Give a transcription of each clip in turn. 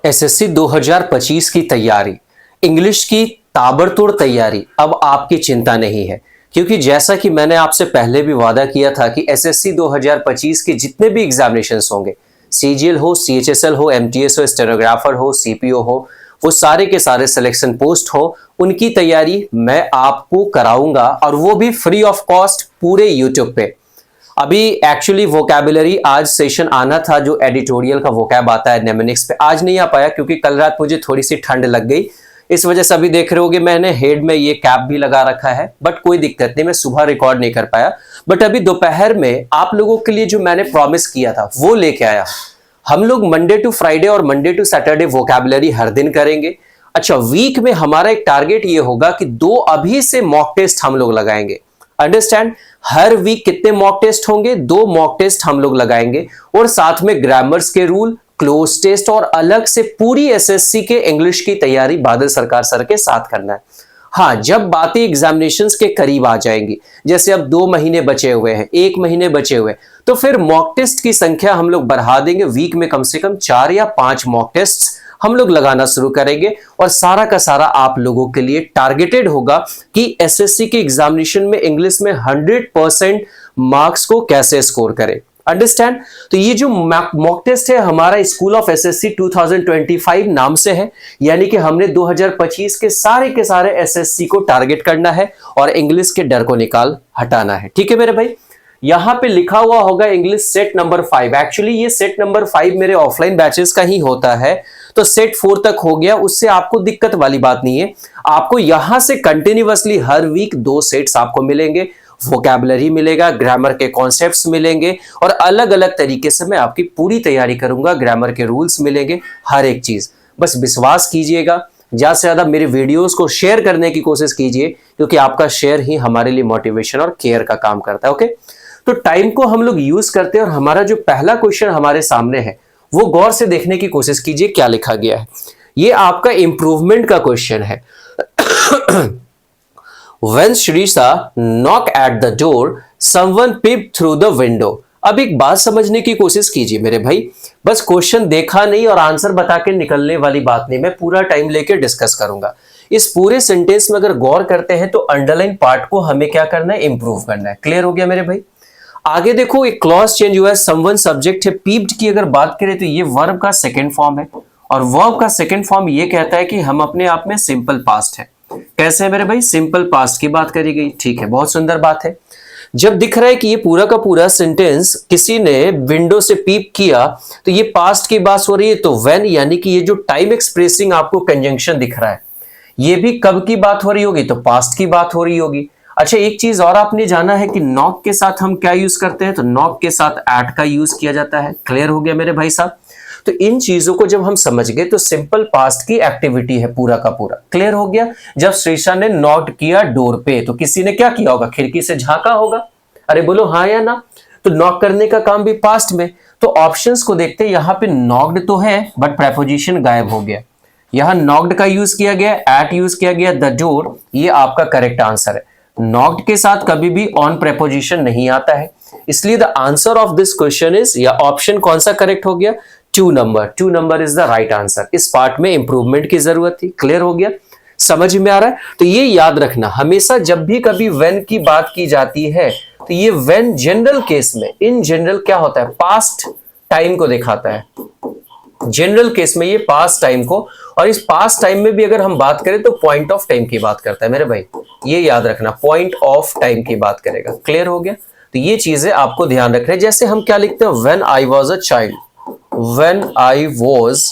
SSC 2025 की तैयारी, English की ताबड़तोड़ तैयारी अब आपकी चिंता नहीं है, क्योंकि जैसा कि मैंने आपसे पहले भी वादा किया था कि एसएससी 2025 के जितने भी एग्जामिनेशंस होंगे, सीजीएल हो, सीएचएसएल हो, एमटीएस हो, स्टेनोग्राफर हो, सीपीओ हो, वो सारे के सारे सिलेक्शन पोस्ट हो, उनकी तैयारी मैं आपको कराऊंगा और वो भी फ्री ऑफ कॉस्ट पूरे यूट्यूब पे। अभी एक्चुअली वोकैबुलरी आज सेशन आना था, जो एडिटोरियल का वोकैब आता है नेमोनिक्स पे, आज नहीं आ पाया क्योंकि कल रात मुझे थोड़ी सी ठंड लग गई। इस वजह से अभी देख रहे होगे मैंने हेड में ये कैप भी लगा रखा है, बट कोई दिक्कत नहीं, मैं सुबह रिकॉर्ड नहीं कर पाया। बट अभी दोपहर में आप लोगों के लिए जो मैंने प्रॉमिस किया था वो लेके आया। हम लोग मंडे टू फ्राइडे और मंडे टू सैटरडे वोकैबुलरी हर दिन करेंगे। अच्छा, वीक में हमारा एक टारगेट ये होगा कि 2 अभी से मॉक टेस्ट हम लोग लगाएंगे। अंडरस्टैंड? हर वीक कितने मॉक टेस्ट होंगे? 2 मॉक टेस्ट हम लोग लगाएंगे और साथ में ग्रामर्स के रूल, क्लोज टेस्ट और अलग से पूरी एसएससी के इंग्लिश की तैयारी बादल सरकार सर के साथ करना है। हाँ, जब बातें एग्जामिनेशंस के करीब आ जाएंगी, जैसे अब 2 महीने बचे हुए हैं, 1 महीने बचे हुए, तो फिर मॉक टेस्ट की संख्या हम लोग बढ़ा देंगे। वीक में कम से कम 4 या 5 मॉक टेस्ट हम लोग लगाना शुरू करेंगे और सारा का सारा आप लोगों के लिए टारगेटेड होगा कि एसएससी के एग्जामिनेशन में इंग्लिश में 100% मार्क्स को कैसे स्कोर करें। अंडरस्टैंड? तो ये जो मॉक टेस्ट है हमारा स्कूल ऑफ एसएससी 2025 नाम से है, यानी कि हमने 2025 के सारे एसएससी को टारगेट करना है और इंग्लिश के डर को निकाल हटाना है। ठीक है मेरे भाई? यहां पे लिखा हुआ होगा इंग्लिश सेट नंबर 5। एक्चुअली ये सेट नंबर 5 मेरे ऑफलाइन बैचेस का ही होता है, तो सेट 4 तक हो गया, उससे आपको दिक्कत वाली बात नहीं है। आपको यहां से कंटिन्यूअसली हर वीक 2 सेट्स आपको मिलेंगे, वोकैबुलरी मिलेगा, ग्रामर के कॉन्सेप्ट्स मिलेंगे और अलग अलग तरीके से मैं आपकी पूरी तैयारी करूंगा। ग्रामर के रूल्स मिलेंगे, हर एक चीज। बस विश्वास कीजिएगा, ज्यादा से ज्यादा मेरे वीडियोस को शेयर करने की कोशिश कीजिए, क्योंकि आपका शेयर ही हमारे लिए मोटिवेशन और केयर का काम करता है। ओके, तो टाइम को हम लोग यूज करते हैं और हमारा जो पहला क्वेश्चन हमारे सामने है वो गौर से देखने की कोशिश कीजिए क्या लिखा गया है। ये आपका इंप्रूवमेंट का क्वेश्चन है। When Shrisha knock at the door, someone peeped through the window. अब एक बात समझने की कोशिश कीजिए मेरे भाई, बस क्वेश्चन देखा नहीं और आंसर बता के निकलने वाली बात नहीं, मैं पूरा टाइम लेके डिस्कस करूंगा। इस पूरे सेंटेंस में अगर गौर करते हैं तो अंडरलाइन पार्ट को हमें क्या करना है? इंप्रूव करना है। क्लियर हो गया मेरे भाई? आगे देखो, एक क्लॉज चेंज हुआ है, समवन सब्जेक्ट है, पीप्ड की अगर बात करें तो ये वर्ब का सेकंड फॉर्म है और वर्ब का सेकंड फॉर्म ये कहता है कि हम अपने आप में सिंपल पास्ट है। कैसे है मेरे भाई? सिंपल पास्ट की बात करी गई। ठीक है, बहुत सुंदर बात है। जब दिख रहा है कि ये पूरा का पूरा सेंटेंस किसी ने विंडो से पीप किया तो ये पास्ट की बात हो रही है, तो व्हेन, यानी कि ये जो टाइम एक्सप्रेसिंग आपको कंजंक्शन दिख रहा है ये भी कब की बात हो रही होगी? तो पास्ट की बात हो रही होगी। अच्छा, एक चीज और आपने जाना है कि नॉक के साथ हम क्या यूज करते हैं? तो नॉक के साथ एट का यूज किया जाता है। क्लियर हो गया मेरे भाई साहब? तो इन चीजों को जब हम समझ गए तो सिंपल पास्ट की एक्टिविटी है पूरा का पूरा। क्लियर हो गया? जब श्रीषा ने नॉक किया डोर पे तो किसी ने क्या किया होगा? खिड़की से झांका होगा। अरे बोलो हाँ या ना? तो नॉक करने का काम भी पास्ट में। तो ऑप्शंस को देखते हैं, यहाँ पे नॉक्ड तो है बट प्रेपोजिशन गायब हो गया। यहाँ नॉक्ड का यूज किया गया, एट यूज किया गया, द डोर, ये आपका करेक्ट आंसर है। नॉक्ड के साथ कभी भी ऑन प्रेपोजिशन नहीं आता है, इसलिए the answer of this question is, या ऑप्शन कौन सा करेक्ट हो गया? 2 number is the right answer. इस पार्ट में इंप्रूवमेंट की जरूरत थी। क्लियर हो गया? समझ में आ रहा है? तो ये याद रखना, हमेशा जब भी कभी व्हेन की बात की जाती है तो ये व्हेन जनरल केस में, इन जनरल क्या होता है? पास्ट टाइम को दिखाता है। जनरल केस में ये पास्ट टाइम को, और इस पास्ट टाइम में भी अगर हम बात करें तो पॉइंट ऑफ टाइम की बात करता है मेरे भाई। ये याद रखना, पॉइंट ऑफ टाइम की बात करेगा। क्लियर हो गया? तो ये चीजें आपको ध्यान रखना है। जैसे हम क्या लिखते हैं? When I was a child, when I was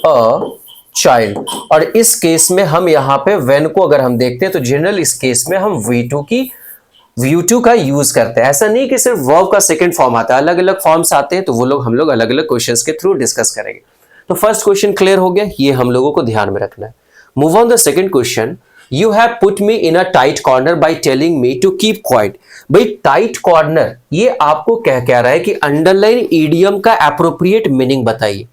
a child. और इस केस में हम यहाँ पे व्हेन को अगर हम देखते हैं तो जनरल इस केस में हम V2 का यूज करते हैं। ऐसा नहीं कि सिर्फ वर्ब का सेकंड फॉर्म आता है, अलग अलग फॉर्म्स आते हैं, तो वो लोग हम लोग अलग अलग क्वेश्चंस के थ्रू डिस्कस करेंगे। तो फर्स्ट क्वेश्चन क्लियर हो गया, ये हम लोगों को ध्यान में रखना है। Move on the second question. You have put me in a tight corner by telling me to keep quiet. भाई टाइट कॉर्नर ये आपको कह रहा है कि अंडरलाइन ईडियम का एप्रोप्रिएट मीनिंग बताइए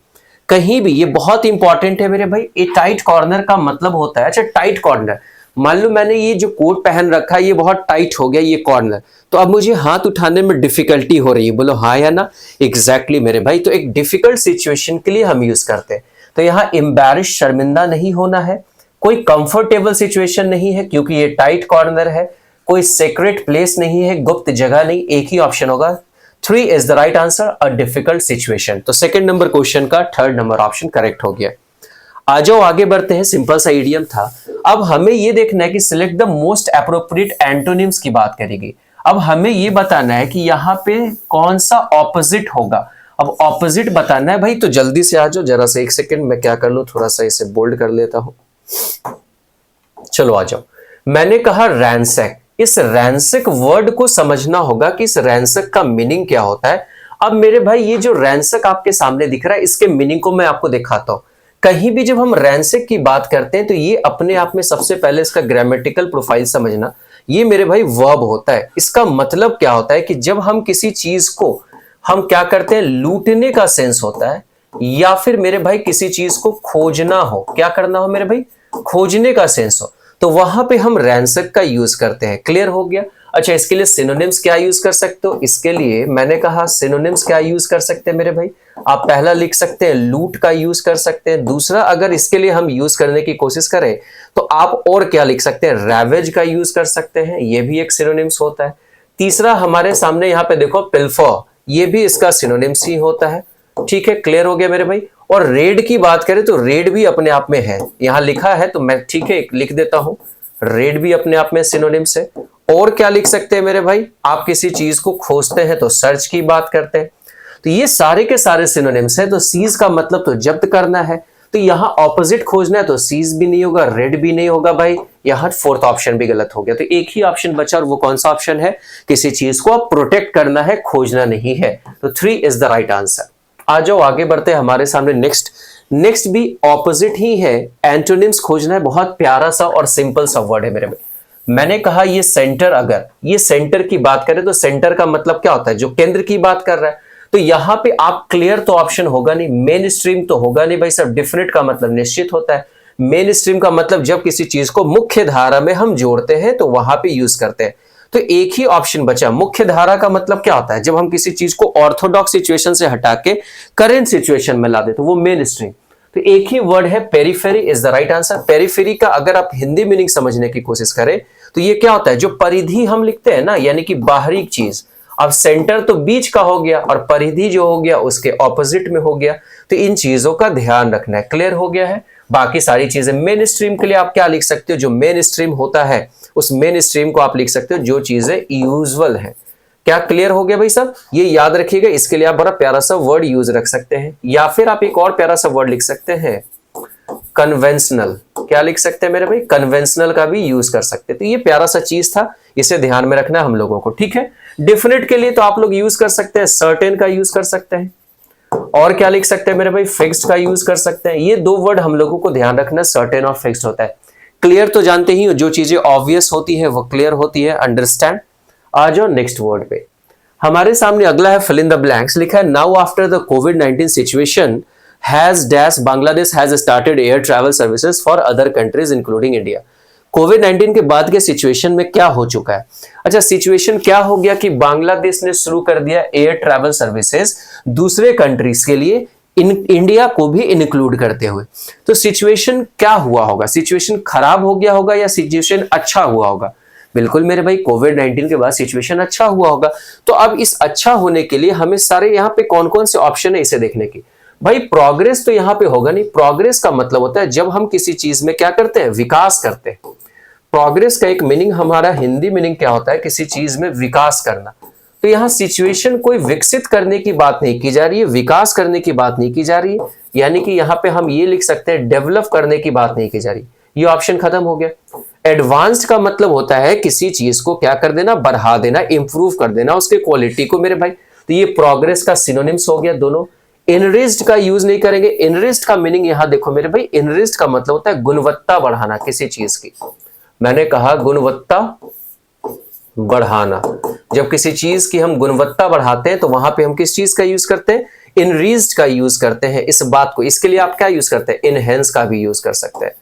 कहीं भी। ये बहुत इंपॉर्टेंट है मेरे भाई। ये टाइट कॉर्नर का मतलब होता है, अच्छा टाइट कॉर्नर, मान लो मैंने ये जो कोट पहन रखा है ये बहुत टाइट हो गया ये कॉर्नर, तो अब मुझे हाथ उठाने में डिफिकल्टी हो रही है। बोलो हाँ या ना? एग्जैक्टली मेरे भाई। तो एक डिफिकल्ट सिचुएशन के लिए हम यूज करते हैं। तो यहाँ एम्बैरेश शर्मिंदा नहीं होना है, कोई कंफर्टेबल सिचुएशन नहीं है क्योंकि ये टाइट कॉर्नर है, कोई सीक्रेट प्लेस नहीं है, गुप्त जगह नहीं, एक ही ऑप्शन होगा। 3 is the right answer, a difficult situation. तो सेकंड नंबर क्वेश्चन का थर्ड नंबर ऑप्शन करेक्ट हो गया। आ जाओ आगे बढ़ते हैं, सिंपल सा इडियम था। अब हमें ये देखना है कि select the most appropriate antonyms की बात करेगी। अब हमें ये बताना है कि यहाँ पे कौन सा ऑपोजिट होगा। अब ऑपोजिट बताना है भाई, तो जल्दी से आ जाओ, जरा सा एक सेकंड मैं क्या कर लूं, थोड़ा सा इसे बोल्ड कर लेता हूं। चलो आ जाओ। मैंने कहा रैंसैक, इस रैंसैक वर्ड को समझना होगा कि इस रैंसैक का मीनिंग क्या होता है। अब मेरे भाई ये जो रैंसैक आपके सामने दिख रहा है, इसके मीनिंग को मैं आपको दिखाता हूं। कहीं भी जब हम रैंसैक की बात करते हैं तो ये अपने आप में सबसे पहले इसका ग्रामेटिकल प्रोफाइल समझना, ये मेरे भाई वर्ब होता है। इसका मतलब क्या होता है कि जब हम किसी चीज को हम क्या करते हैं, लूटने का सेंस होता है, या फिर मेरे भाई किसी चीज को खोजना हो, क्या करना हो मेरे भाई, खोजने का सेंस हो, तो वहां पे हम रैंसैक का यूज करते हैं। क्लियर हो गया। अच्छा, इसके लिए सिनोनिम्स क्या यूज कर सकते हो, इसके लिए मैंने कहा सिनोनिम्स क्या यूज कर सकते हैं मेरे भाई। आप पहला लिख सकते हैं लूट का यूज कर सकते हैं। दूसरा, अगर इसके लिए हम यूज करने की कोशिश करें तो आप और क्या लिख सकते हैं, रैवेज का यूज कर सकते हैं, ये भी एक सिनोनिम्स होता है। तीसरा हमारे सामने यहाँ पे देखो पिल्फर, ये भी इसका सिनोनिम्स ही होता है। ठीक है, क्लियर हो गया मेरे भाई। और रेड की बात करें तो रेड भी अपने आप में है, यहां लिखा है तो मैं ठीक है लिख देता हूं, रेड भी अपने आप में सिनोनिम्स है। और क्या लिख सकते हैं मेरे भाई, आप किसी चीज को खोजते हैं तो सर्च की बात करते हैं, तो ये सारे के सारे सिनोनिम्स है। तो सीज का मतलब तो जब्त करना है, तो यहां ऑपोजिट खोजना है तो सीज भी नहीं होगा, रेड भी नहीं होगा भाई, यहां फोर्थ ऑप्शन भी गलत हो गया। तो एक ही ऑप्शन बचा और वो कौन सा ऑप्शन है, किसी चीज को आप प्रोटेक्ट करना है, खोजना नहीं है। तो 3 इज द राइट आंसर। आ जाओ आगे बढ़ते हैं, हमारे सामने नेक्स्ट भी ऑपोजिट ही है। एंटोनिम्स खोजना है, बहुत प्यारा सा और सिंपल सा वर्ड है मेरे में। मैंने कहा ये सेंटर, अगर ये सेंटर की बात करें तो सेंटर का मतलब क्या होता है, जो केंद्र की बात कर रहा है। तो यहां पे आप क्लियर तो ऑप्शन होगा नहीं, मेन स्ट्रीम तो होगा नहीं भाई साहब। डिफिनिट का मतलब निश्चित होता है। मेन स्ट्रीम का मतलब जब किसी चीज को मुख्य धारा में हम जोड़ते हैं तो वहां पे यूज करते हैं। तो एक ही ऑप्शन बचा। मुख्य धारा का मतलब क्या होता है, जब हम किसी चीज को ऑर्थोडॉक्स सिचुएशन से हटा के करेंट सिचुएशन में ला दे तो वो मेन स्ट्रीम। तो एक ही वर्ड है periphery is the right answer. Periphery का अगर आप हिंदी मीनिंग समझने की कोशिश करें तो ये क्या होता है, जो परिधि हम लिखते हैं ना, यानी कि बाहरी चीज। अब सेंटर तो बीच का हो गया और परिधि जो हो गया उसके ऑपोजिट में हो गया। तो इन चीजों का ध्यान रखना है। क्लियर हो गया है। बाकी सारी चीजें मेन स्ट्रीम के लिए आप क्या लिख सकते हो, जो मेन स्ट्रीम होता है उस मेन स्ट्रीम को आप लिख सकते हो जो चीजें यूजुअल है। क्या क्लियर हो गया भाई साहब, ये याद रखिएगा। इसके लिए आप बड़ा प्यारा सा वर्ड यूज रख सकते हैं, या फिर आप एक और प्यारा सा वर्ड लिख सकते हैं कन्वेंशनल। क्या लिख सकते हैं मेरे भाई, कन्वेंशनल का भी यूज कर सकते हैं। तो ये प्यारा सा चीज था, इसे ध्यान में रखना है हम लोगों को। ठीक है, डिफिनिट के लिए तो आप लोग यूज कर सकते हैं, सर्टेन का यूज कर सकते हैं, और क्या लिख सकते हैं मेरे भाई, फिक्स्ड का यूज कर सकते हैं। ये दो वर्ड हम लोगों को ध्यान रखना, सर्टेन और फिक्स्ड होता है। क्लियर तो जानते ही हो, जो चीजें ऑब्वियस होती है वो क्लियर होती है, अंडरस्टैंड। आ जाओ नेक्स्ट वर्ड पे। हमारे सामने अगला है फिल इन द ब्लैंक्स। लिखा है नाउ आफ्टर द कोविड-19 situation has dash Bangladesh has started air travel services for other countries including India. कोविड-19 के बाद के सिचुएशन में क्या हो चुका है। अच्छा, सिचुएशन क्या हो गया कि बांग्लादेश ने शुरू कर दिया एयर ट्रैवल सर्विसेज दूसरे कंट्रीज के लिए, इंडिया को भी इंक्लूड करते हुए। तो सिचुएशन क्या हुआ होगा, सिचुएशन खराब हो गया होगा या सिचुएशन अच्छा हुआ होगा। बिल्कुल मेरे भाई, कोविड-19 के बाद सिचुएशन अच्छा हुआ होगा। तो अब इस अच्छा होने के लिए हमें सारे यहाँ पे कौन कौन से ऑप्शन है इसे देखने की। भाई प्रोग्रेस तो यहाँ पे होगा नहीं। प्रोग्रेस का मतलब होता है जब हम किसी चीज में क्या करते हैं, विकास करते हैं। प्रोग्रेस का एक मीनिंग, हमारा हिंदी मीनिंग क्या होता है, किसी चीज में विकास करना। तो यहाँ सिचुएशन कोई विकसित करने की बात नहीं की जा रही है, विकास करने की बात नहीं की जा रही है। यानी कि यहाँ पे हम ये लिख सकते हैं डेवलप करने की बात नहीं की जा रही। ये ऑप्शन खत्म हो गया। एडवांस्ड का मतलब होता है किसी चीज को क्या कर देना, बढ़ा देना, इंप्रूव कर देना उसके क्वालिटी को मेरे भाई। तो ये प्रोग्रेस का सिनोनिम्स हो गया दोनों। इनरिच्ड का यूज नहीं करेंगे। इनरिच्ड का मीनिंग यहां देखो मेरे भाई, इनरिच्ड का मतलब होता है गुणवत्ता बढ़ाना किसी चीज की। मैंने कहा गुणवत्ता बढ़ाना। जब किसी चीज की हम गुणवत्ता बढ़ाते हैं तो वहां पे हम किस चीज का यूज करते हैं, इनरीच्ड का यूज करते हैं इस बात को। इसके लिए आप क्या यूज करते हैं, इनहेंस का भी यूज कर सकते हैं।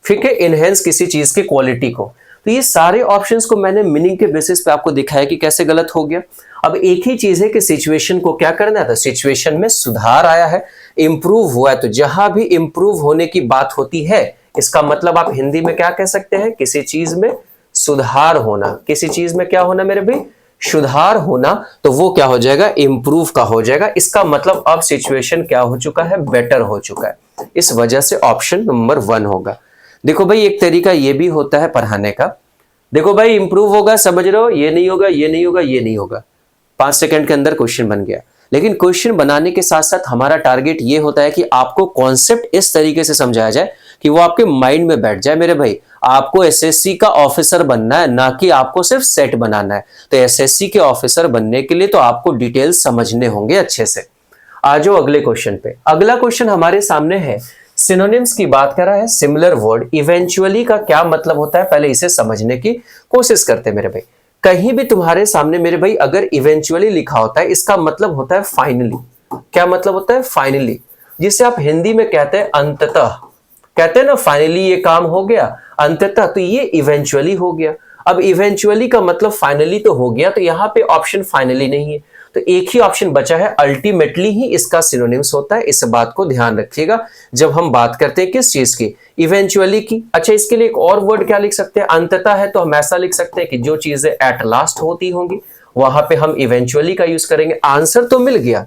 ठीक है, इनहेंस किसी चीज की क्वालिटी को। तो ये सारे ऑप्शंस को मैंने मीनिंग के बेसिस पे आपको दिखाया कि कैसे गलत हो गया। अब एक ही चीज है कि सिचुएशन को क्या करना है, तो सिचुएशन में सुधार आया है, इंप्रूव हुआ है, तो जहां भी इंप्रूव होने की बात होती है, इसका मतलब आप हिंदी में क्या कह सकते हैं, किसी चीज में सुधार होना। किसी चीज में क्या होना मेरे भाई, सुधार होना, तो वो क्या हो जाएगा, इंप्रूव का हो जाएगा। इसका मतलब अब सिचुएशन क्या हो चुका है, बेटर हो चुका है। इस वजह से ऑप्शन नंबर 1 होगा। देखो भाई एक तरीका ये भी होता है पढ़ाने का। देखो भाई इंप्रूव होगा, समझ रहे हो, ये नहीं होगा, ये नहीं होगा, ये नहीं होगा, 5 सेकंड के अंदर क्वेश्चन बन गया। लेकिन क्वेश्चन बनाने के साथ साथ हमारा टारगेट ये होता है कि आपको कॉन्सेप्ट इस तरीके से समझाया जाए कि वो आपके माइंड में बैठ जाए। मेरे भाई आपको एसएससी का ऑफिसर बनना है, ना कि आपको सिर्फ सेट बनाना है। तो एसएससी के ऑफिसर बनने के लिए तो आपको डिटेल्स समझने होंगे अच्छे से। आ जाओ अगले क्वेश्चन पे। अगला क्वेश्चन हमारे सामने है, सिनोनिम्स की बात कर रहा है। सिमिलर वर्ड इवेंचुअली का क्या मतलब होता है, पहले इसे समझने की कोशिश करते हैं मेरे भाई। कहीं भी तुम्हारे सामने मेरे भाई अगर इवेंचुअली लिखा होता है, इसका मतलब होता है फाइनली। क्या मतलब होता है, फाइनली, जिसे आप हिंदी में कहते हैं अंततः। कहते हैं ना फाइनली ये काम हो गया, अंततः, तो ये इवेंचुअली हो गया। अब इवेंचुअली का मतलब फाइनली तो हो गया, तो यहां पे ऑप्शन फाइनली नहीं है, तो एक ही ऑप्शन बचा है, अल्टीमेटली ही इसका सिनोनिम्स होता है। इस बात को ध्यान रखिएगा जब हम बात करते हैं किस चीज की, इवेंचुअली की। अच्छा इसके लिए एक और वर्ड क्या लिख सकते हैं, अंततः है तो हम ऐसा लिख सकते हैं कि जो चीजें एट लास्ट होती होंगी वहां पे हम इवेंचुअली का यूज करेंगे। आंसर तो मिल गया।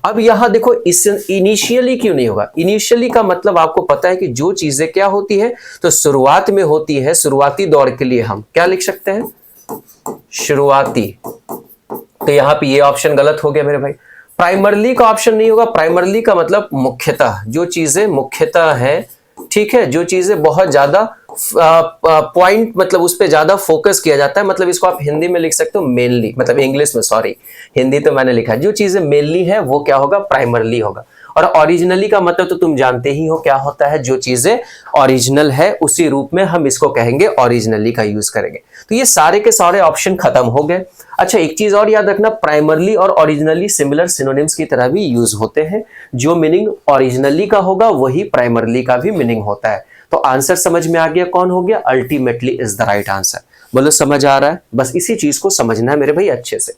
अब यहां देखो इस इनिशियली क्यों नहीं होगा, इनिशियली का मतलब आपको पता है कि जो चीजें क्या होती है, तो शुरुआत में होती है। शुरुआती दौर के लिए हम क्या लिख सकते हैं, शुरुआती। तो यहां पे ये ऑप्शन गलत हो गया मेरे भाई। प्राइमरली का ऑप्शन नहीं होगा। प्राइमरली का मतलब मुख्यतः, जो चीजें मुख्यतः है, ठीक है, जो चीजें बहुत ज्यादा पॉइंट, मतलब उस पर ज्यादा फोकस किया जाता है, मतलब इसको आप हिंदी में लिख सकते हो मेनली, मतलब इंग्लिश में, सॉरी हिंदी तो मैंने लिखा है, जो चीजें मेनली है वो क्या होगा, प्राइमरली होगा। और ओरिजिनली का मतलब तो तुम जानते ही हो क्या होता है, जो चीजें ओरिजिनल है उसी रूप में हम इसको कहेंगे, ओरिजिनली का यूज करेंगे। तो ये सारे के सारे ऑप्शन खत्म हो गए। अच्छा एक चीज और याद रखना, प्राइमरली और ओरिजिनली सिमिलर सिनोनिम्स की तरह भी यूज होते हैं। जो मीनिंग ओरिजिनली का होगा वही प्राइमरली का भी मीनिंग होता है। तो आंसर समझ में आ गया, कौन हो गया, ultimately is the right answer. बोलो समझ आ रहा है, बस इसी चीज को समझना है मेरे भाई अच्छे से।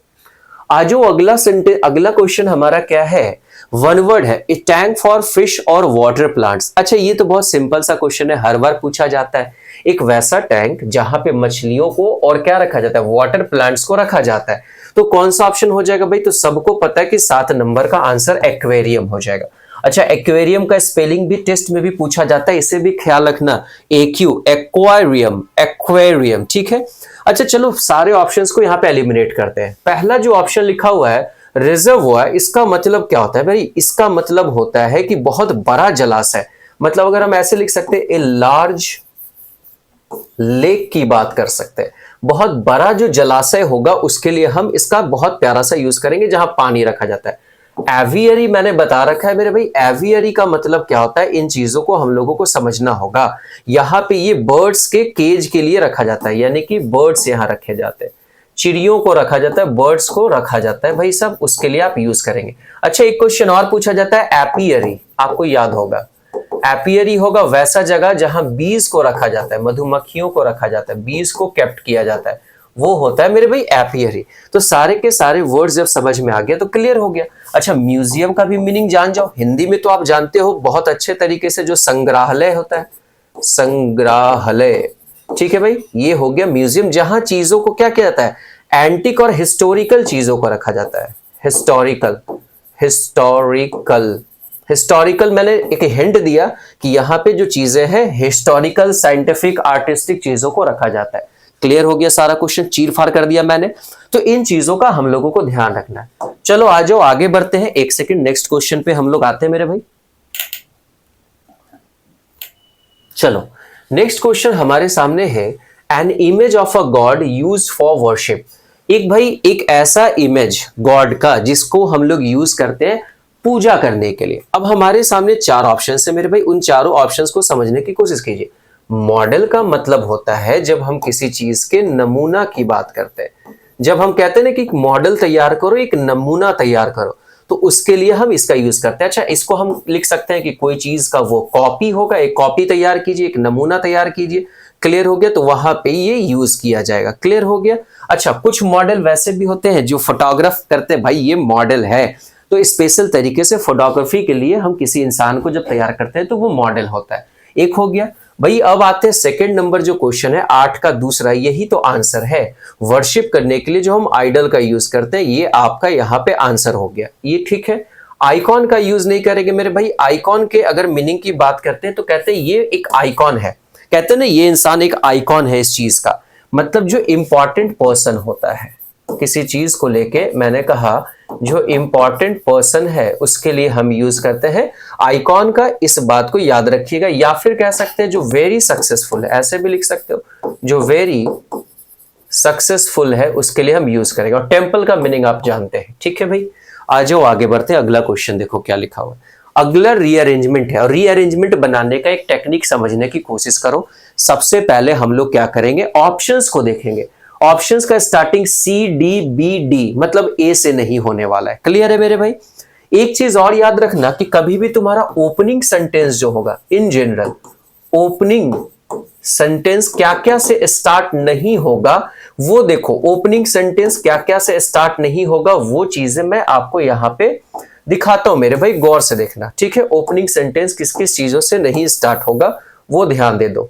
आज अगला सेंटेंस, अगला क्वेश्चन हमारा क्या है, वन वर्ड है, ए टैंक फॉर फिश और वाटर प्लांट्स। अच्छा ये तो बहुत सिंपल सा क्वेश्चन है, हर बार पूछा जाता है। एक वैसा टैंक जहां पे मछलियों को और क्या रखा जाता है, वाटर प्लांट्स को रखा जाता है। तो कौन सा ऑप्शन हो जाएगा भाई, तो सबको पता है कि 7 नंबर का आंसर एक्वेरियम हो जाएगा। अच्छा एक्वेरियम का स्पेलिंग भी टेस्ट में भी पूछा जाता है, इसे भी ख्याल रखना, एक्यू, एक्वारियम, एक्वेरियम, ठीक है। अच्छा चलो सारे ऑप्शंस को यहाँ पे एलिमिनेट करते हैं। पहला जो ऑप्शन लिखा हुआ है रिजर्वॉयर, इसका मतलब क्या होता है भाई, इसका मतलब होता है कि बहुत बड़ा जलाशय। मतलब अगर हम ऐसे लिख सकते हैं, ए लार्ज लेक की बात कर सकते हैं। बहुत बड़ा जो जलाशय होगा उसके लिए हम इसका बहुत प्यारा सा यूज करेंगे, जहां पानी रखा जाता है। एवियरी मैंने बता रखा है मेरे भाई, एवियरी का मतलब क्या होता है, इन चीजों को हम लोगों को समझना होगा। यहाँ पे ये बर्ड्स के केज के लिए रखा जाता है, यानी कि बर्ड्स यहाँ रखे जाते हैं, चिड़ियों को रखा जाता है, बर्ड्स को रखा जाता है भाई सब, उसके लिए आप यूज करेंगे। अच्छा एक क्वेश्चन और पूछा जाता है, एपियरी, आपको याद होगा, एपियरी होगा वैसा जगह जहां बीज को रखा जाता है, मधुमक्खियों को रखा जाता है, बीज को कैप्ट किया जाता है, वो होता है मेरे भाई एपियरी। तो सारे के सारे वर्ड्स जब समझ में आ गया तो क्लियर हो गया। अच्छा म्यूजियम का भी मीनिंग जान जाओ, हिंदी में तो आप जानते हो बहुत अच्छे तरीके से, जो संग्रहालय होता है, संग्रहालय, ठीक है भाई, ये हो गया म्यूजियम, जहां चीजों को क्या किया जाता है, एंटिक और हिस्टोरिकल चीजों को रखा जाता है। हिस्टोरिकल, हिस्टोरिकल, हिस्टोरिकल मैंने एक हिंट दिया कि यहाँ पे जो चीजें हैं हिस्टोरिकल, साइंटिफिक, आर्टिस्टिक चीजों को रखा जाता है। क्लियर हो गया सारा क्वेश्चन, चीर फाड़ कर दिया मैंने। तो इन चीजों का हम लोगों को ध्यान रखना है। चलो आ जाओ आगे बढ़ते हैं, एक सेकंड, नेक्स्ट क्वेश्चन पे हम लोग आते हैं मेरे भाई। चलो नेक्स्ट क्वेश्चन हमारे सामने है, an image of a God use for worship. एक भाई एक ऐसा इमेज गॉड का जिसको हम लोग यूज करते हैं पूजा करने के लिए। अब हमारे सामने 4 ऑप्शन है मेरे भाई, उन चारों ऑप्शंस को समझने की कोशिश कीजिए। मॉडल का मतलब होता है जब हम किसी चीज के नमूना की बात करते हैं, जब हम कहते हैं ना कि एक मॉडल तैयार करो, एक नमूना तैयार करो, तो उसके लिए हम इसका यूज करते हैं। अच्छा इसको हम लिख सकते हैं कि कोई चीज का वो कॉपी होगा, एक कॉपी तैयार कीजिए, एक नमूना तैयार कीजिए। क्लियर हो गया, तो वहां पे ये यूज किया जाएगा। क्लियर हो गया। अच्छा कुछ मॉडल वैसे भी होते हैं जो फोटोग्राफ करते हैं, भाई ये मॉडल है, तो स्पेशल तरीके से फोटोग्राफी के लिए हम किसी इंसान को जब तैयार करते हैं तो वो मॉडल होता है। एक हो गया भाई। अब आते हैं सेकंड नंबर जो क्वेश्चन है 8 का दूसरा, यही तो आंसर है। वर्शिप करने के लिए जो हम आइडल का यूज करते हैं, ये आपका यहाँ पे आंसर हो गया, ये ठीक है। आइकॉन का यूज नहीं करेंगे मेरे भाई। आइकॉन के अगर मीनिंग की बात करते हैं तो कहते हैं ये एक आइकॉन है, कहते हैं ना ये इंसान एक आइकॉन है इस चीज का, मतलब जो इंपॉर्टेंट पर्सन होता है किसी चीज को लेके। मैंने कहा जो इंपॉर्टेंट पर्सन है उसके लिए हम यूज करते हैं आइकॉन का, इस बात को याद रखिएगा। या फिर कह सकते हैं जो वेरी सक्सेसफुल है, ऐसे भी लिख सकते हो, जो वेरी सक्सेसफुल है उसके लिए हम यूज करेंगे। और टेम्पल का मीनिंग आप जानते हैं, ठीक है भाई। आ जाओ आगे बढ़ते हैं। अगला क्वेश्चन देखो क्या लिखा हुआ है। अगला रीअरेंजमेंट है, और रीअरेंजमेंट बनाने का एक टेक्निक समझने की कोशिश करो। सबसे पहले हम लोग क्या करेंगे, ऑप्शंस को देखेंगे। ऑप्शंस का starting C D B D, मतलब ए से नहीं होने वाला है। क्लियर है मेरे भाई। एक चीज और याद रखना कि कभी भी तुम्हारा ओपनिंग सेंटेंस जो होगा, इन जनरल ओपनिंग सेंटेंस क्या क्या से स्टार्ट नहीं होगा, वो देखो। ओपनिंग सेंटेंस क्या क्या से स्टार्ट नहीं होगा वो चीजें मैं आपको यहां पे दिखाता हूं मेरे भाई, गौर से देखना, ठीक है। ओपनिंग सेंटेंस किस किस चीजों से नहीं स्टार्ट होगा वो ध्यान दे दो।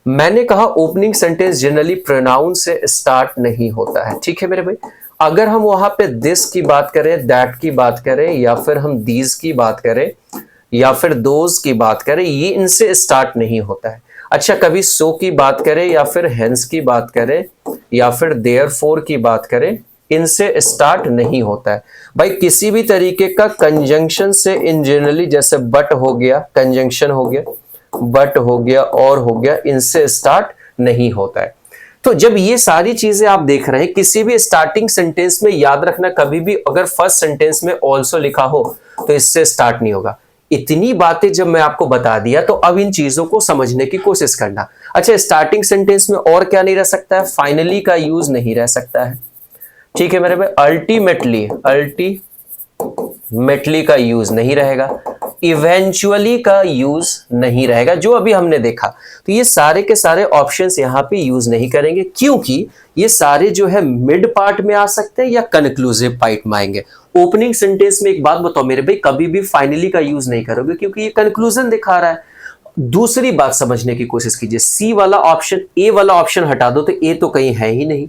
मैंने कहा ओपनिंग सेंटेंस जनरली प्रोनाउन से स्टार्ट नहीं होता है, ठीक है मेरे भाई। अगर हम वहां पे दिस की बात करें, दैट की बात करें, या फिर हम दीज की बात करें, या फिर दोज की बात करें, ये इनसे स्टार्ट नहीं होता है। अच्छा, कभी सो की बात करें, या फिर हेंस की बात करें, या फिर देयरफॉर की बात करें, इनसे स्टार्ट नहीं होता है भाई। किसी भी तरीके का कंजंक्शन से इन जनरली, जैसे बट हो गया, कंजंक्शन हो गया, बट हो गया, और हो गया, इनसे स्टार्ट नहीं होता है। तो जब ये सारी चीजें आप देख रहे हैं किसी भी स्टार्टिंग सेंटेंस में, याद रखना कभी भी अगर फर्स्ट सेंटेंस में ऑल्सो लिखा हो तो इससे स्टार्ट नहीं होगा। इतनी बातें जब मैं आपको बता दिया तो अब इन चीजों को समझने की कोशिश करना। अच्छा, स्टार्टिंग सेंटेंस में और क्या नहीं रह सकता है, फाइनली का यूज नहीं रह सकता है, ठीक है मेरे भाई। अल्टीमेटली, अल्टीमेटली का यूज नहीं रहेगा, इवेंचुअली का यूज नहीं रहेगा, जो अभी हमने देखा। तो ये सारे के सारे ऑप्शंस यहाँ पे यूज नहीं करेंगे, क्योंकि ये सारे जो है मिड पार्ट में आ सकते हैं या कंक्लूसिव पार्ट में आएंगे। ओपनिंग सेंटेंस में एक बात बताओ मेरे भाई, कभी भी फाइनली का यूज नहीं करोगे क्योंकि ये कंक्लूजन दिखा रहा है। दूसरी बात समझने की कोशिश कीजिए, सी वाला ऑप्शन, ए वाला ऑप्शन हटा दो तो ए तो कहीं है ही नहीं।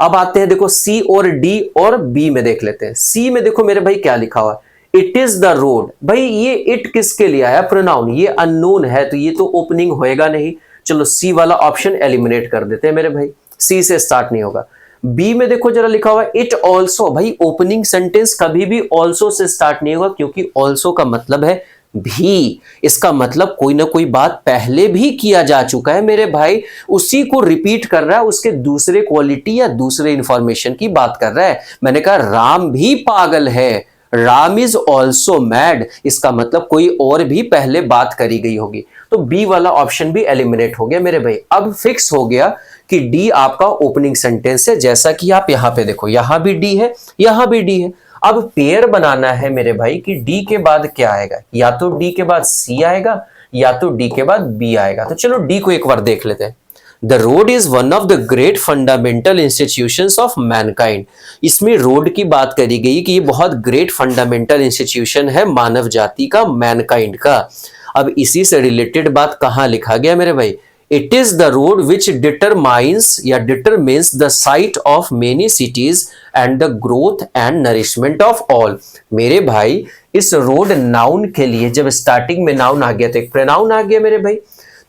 अब आते हैं देखो सी और डी और बी में देख लेते हैं। सी में देखो मेरे भाई क्या लिखा हुआ है, इट इज द रोड। भाई ये इट किसके लिए आया, प्रोनाउन, ये अननोन है तो ये तो ओपनिंग होएगा नहीं। चलो सी वाला ऑप्शन एलिमिनेट कर देते हैं मेरे भाई, सी से स्टार्ट नहीं होगा। बी में देखो जरा लिखा हुआ है इट ऑल्सो। भाई ओपनिंग सेंटेंस कभी भी ऑल्सो से स्टार्ट नहीं होगा, क्योंकि ऑल्सो का मतलब है भी। इसका मतलब कोई ना कोई बात पहले भी किया जा चुका है मेरे भाई, उसी को रिपीट कर रहा है, उसके दूसरे क्वालिटी या दूसरे इंफॉर्मेशन की बात कर रहा है। मैंने कहा राम भी पागल है, राम इज ऑल्सो मैड, इसका मतलब कोई और भी पहले बात करी गई होगी। तो बी वाला ऑप्शन भी एलिमिनेट हो गया मेरे भाई। अब फिक्स हो गया कि डी आपका ओपनिंग सेंटेंस है, जैसा कि आप यहां पे देखो, यहां भी डी है, यहां भी डी है। अब पेयर बनाना है मेरे भाई कि डी के बाद क्या आएगा, या तो डी के बाद सी आएगा या तो डी के बाद बी आएगा। तो चलो डी को एक बार देख लेते हैं। The road is one of the great fundamental institutions of Mankind. इसमें रोड की बात करी गई कि ये बहुत ग्रेट फंडामेंटल इंस्टीट्यूशन है मानव जाति का, मैनकाइंड का। अब इसी से रिलेटेड बात कहां लिखा गया मेरे भाई, it is the road which determines या determines the site of many cities and the growth and nourishment of all. मेरे भाई इस रोड नाउन के लिए जब स्टार्टिंग में नाउन आ गया तो एक प्रोनाउन आ गया मेरे भाई।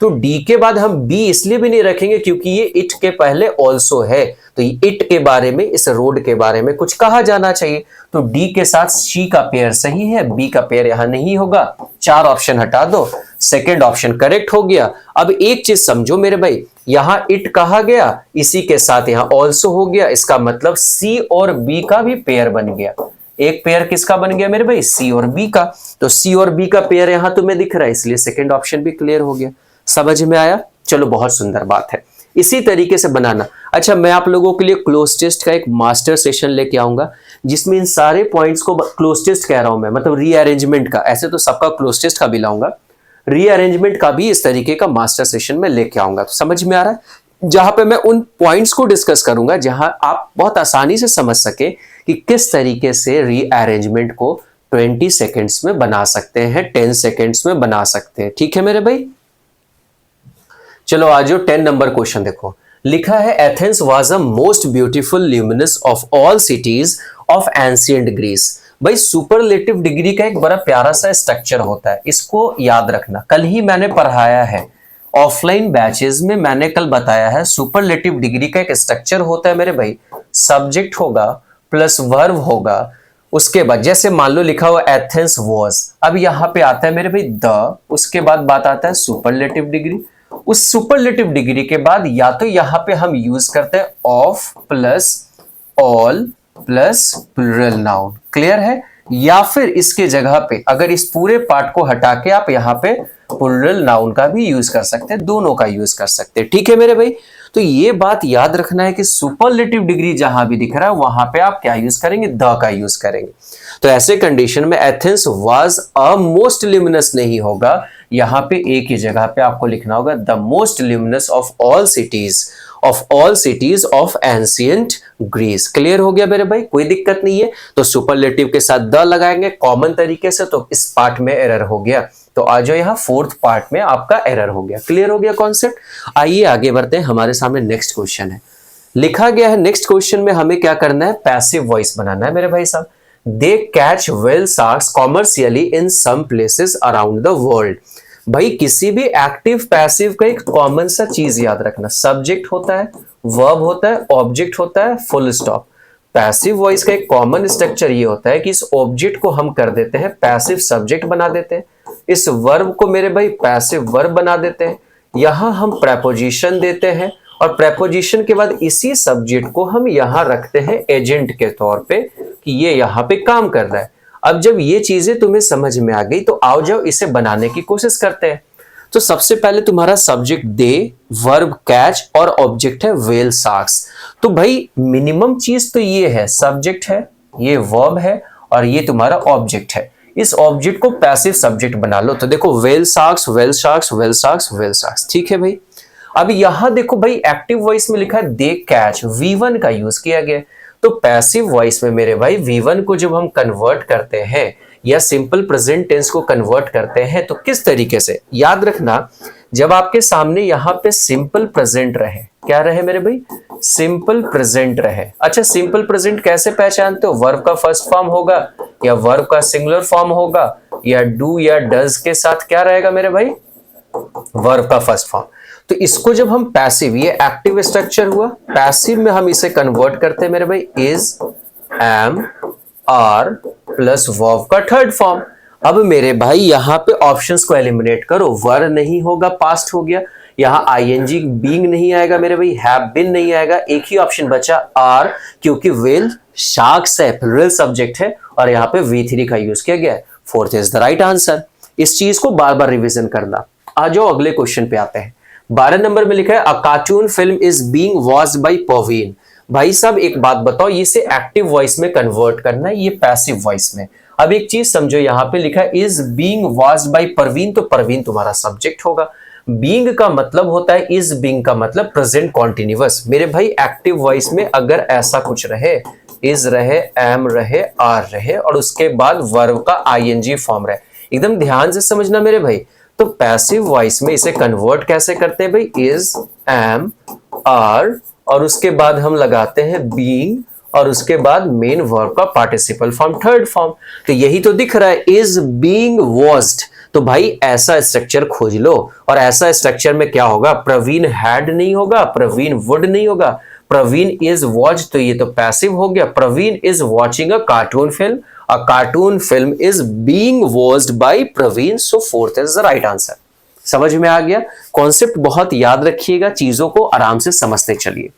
तो डी के बाद हम बी इसलिए भी नहीं रखेंगे क्योंकि ये इट के पहले ऑल्सो है, तो इट के बारे में, इस रोड के बारे में कुछ कहा जाना चाहिए। तो डी के साथ सी का पेयर सही है, बी का पेयर यहां नहीं होगा। 4 ऑप्शन हटा दो, सेकंड ऑप्शन करेक्ट हो गया। अब एक चीज समझो मेरे भाई, यहां इट कहा गया, इसी के साथ यहां ऑल्सो हो गया, इसका मतलब सी और बी का भी पेयर बन गया। एक पेयर किसका बन गया मेरे भाई, सी और बी का। तो सी और बी का पेयर यहां तुम्हें दिख रहा है, इसलिए सेकंड ऑप्शन भी क्लियर हो गया। समझ में आया? चलो बहुत सुंदर बात है, इसी तरीके से बनाना। अच्छा, मैं आप लोगों के लिए क्लोज टेस्ट का एक मास्टर सेशन लेके आऊंगा, जिसमें इन सारे पॉइंट्स को, क्लोज टेस्ट कह रहा हूं मैं, मतलब रीअरेंजमेंट का, ऐसे तो सबका क्लोज टेस्ट का भी लाऊंगा, रीअरेंजमेंट का भी इस तरीके का मास्टर सेशन में लेके आऊंगा। तो समझ में आ रहा है, जहां पे मैं उन पॉइंट्स को डिस्कस करूंगा जहां आप बहुत आसानी से समझ सके कि किस तरीके से रीअरेंजमेंट को 20 सेकेंड्स में बना सकते हैं, 10 सेकेंड्स में बना सकते हैं। ठीक है मेरे भाई, चलो आज 10 नंबर क्वेश्चन देखो। लिखा है Athens was a most beautiful luminous of all cities of ancient Greece. भाई सुपरलेटिव डिग्री का एक बड़ा प्यारा सा स्ट्रक्चर होता है, इसको याद रखना। कल ही मैंने पढ़ाया है ऑफलाइन बैचेस में, मैंने कल बताया है सुपरलेटिव डिग्री का एक स्ट्रक्चर होता है मेरे भाई। सब्जेक्ट होगा प्लस वर्ब होगा, उसके बाद जैसे मान लो लिखा हुआ एथेंस वाज, अब यहां पे आता है मेरे भाई द, उसके बाद बात आता है सुपरलेटिव डिग्री। उस सुपरलेटिव डिग्री के बाद या तो यहां पे हम यूज करते हैं of plus all plus plural noun, clear है, या फिर इसके जगह पे अगर इस पूरे पार्ट को हटा के आप यहां पे प्लूरल नाउन का भी यूज कर सकते हैं, दोनों का यूज कर सकते हैं। ठीक है मेरे भाई, तो ये बात याद रखना है कि सुपरलेटिव डिग्री जहां भी दिख रहा है वहां पे आप क्या यूज करेंगे, द का यूज करेंगे। तो ऐसे कंडीशन में Athens was a most luminous नहीं होगा, यहां पे एक ही जगह पे आपको लिखना होगा the most luminous of all cities of ancient Greece. Clear हो गया मेरे भाई, कोई दिक्कत नहीं है। तो सुपरलेटिव के साथ द लगाएंगे कॉमन तरीके से, तो इस पार्ट में एरर हो गया। तो आ जाओ यहाँ फोर्थ पार्ट में आपका एरर हो गया। क्लियर हो गया कॉन्सेप्ट। आइए आगे बढ़ते हैं, हमारे सामने नेक्स्ट क्वेश्चन है। लिखा गया है नेक्स्ट क्वेश्चन में हमें क्या करना है, पैसिव वॉइस बनाना है मेरे भाई साहब। They catch whale sharks commercially in some places around the world. भाई किसी भी एक्टिव पैसिव का एक कॉमन सा चीज याद रखना, सब्जेक्ट होता है, वर्ब होता है, ऑब्जेक्ट होता है, फुल स्टॉप। पैसिव वॉइस का एक कॉमन स्ट्रक्चर ये होता है कि इस ऑब्जेक्ट को हम कर देते हैं पैसिव सब्जेक्ट बना देते हैं, इस वर्ब को मेरे भाई पैसिव वर्ब बना देते हैं, यहां हम प्रेपोजिशन देते हैं और प्रेपोजिशन के बाद इसी सब्जेक्ट को हम यहां रखते हैं एजेंट के तौर पे कि ये यहां पे काम कर रहा है। अब जब ये चीजें तुम्हें समझ में आ गई तो आओ जाओ इसे बनाने की कोशिश करते हैं। तो सबसे पहले तुम्हारा सब्जेक्ट दे, वर्ब कैच और ऑब्जेक्ट है व्हेल शार्क्स। तो भाई मिनिमम चीज तो ये है, सब्जेक्ट है, ये वर्ब है और ये तुम्हारा ऑब्जेक्ट है। इस ऑब्जेक्ट को पैसिव सब्जेक्ट बना लो। तो देखो whale sharks, whale sharks, whale sharks, whale sharks. ठीक है भाई, अब यहां देखो भाई एक्टिव वॉइस में लिखा है दे कैच, V1 का यूज किया गया। तो पैसिव वॉइस में मेरे भाई V1 को जब हम कन्वर्ट करते हैं या सिंपल प्रेजेंट टेंस को कन्वर्ट करते हैं तो किस तरीके से, याद रखना जब आपके सामने यहां पे सिंपल प्रेजेंट रहे, क्या रहे मेरे भाई, सिंपल प्रेजेंट रहे। अच्छा सिंपल प्रेजेंट कैसे पहचानते हो, वर्ब का फर्स्ट फॉर्म होगा या वर्ब का सिंगुलर फॉर्म होगा या डू या डज के साथ क्या रहेगा मेरे भाई, वर्ब का फर्स्ट फॉर्म। तो इसको जब हम पैसिव, ये एक्टिव स्ट्रक्चर हुआ, पैसिव में हम इसे कन्वर्ट करते हैं मेरे भाई is, am, are plus verb का थर्ड फॉर्म। अब मेरे भाई यहां पे ऑप्शंस को एलिमिनेट करो, वर नहीं होगा, पास्ट हो गया, यहां आईएनजी बीइंग नहीं आएगा मेरे भाई, हैव बीन नहीं आएगा, एक ही ऑप्शन बचा आर, क्योंकि व्हेल शार्क्स है, प्लूरल सब्जेक्ट है और यहां पे V3 का यूज किया गया है। Fourth is the right answer. इस चीज को बार बार रिविजन करना। आ जाओ अगले क्वेश्चन पे आते हैं। 12 नंबर में लिखा है a cartoon film is being watched by Parveen. भाई साहब एक बात बताओ, इसे एक्टिव वॉइस में कन्वर्ट करना है, ये पैसिव वॉइस में। अब एक चीज समझो, यहां पे लिखा है is being watched by Parveen, तो परवीन तुम्हारा सब्जेक्ट होगा। बीइंग का मतलब होता है, इज बीइंग का मतलब प्रेजेंट कॉन्टिन्यूअस। मेरे भाई एक्टिव वॉइस में अगर ऐसा कुछ रहे, इज रहे, एम रहे, आर रहे और उसके बाद वर्ब का आईएनजी फॉर्म रहे, एकदम ध्यान से समझना मेरे भाई। तो पैसिव वॉइस में इसे कन्वर्ट कैसे करते हैं भाई, इज, एम, आर और उसके बाद हम लगाते हैं बीइंग और उसके बाद मेन वर्ब का पार्टिसिपल फॉर्म थर्ड फॉर्म। तो यही तो दिख रहा है, इज बीइंग वॉच्ड। तो भाई ऐसा स्ट्रक्चर खोज लो और ऐसा स्ट्रक्चर में क्या होगा, प्रवीण हैड नहीं होगा, प्रवीण वुड नहीं होगा, प्रवीण इज वॉच्ड, तो ये तो पैसिव हो गया। Praveen is watching a cartoon film, a cartoon film is being watched by Praveen, so fourth is the right answer. समझ में आ गया कॉन्सेप्ट, बहुत याद रखिएगा, चीजों को आराम से समझते चलिए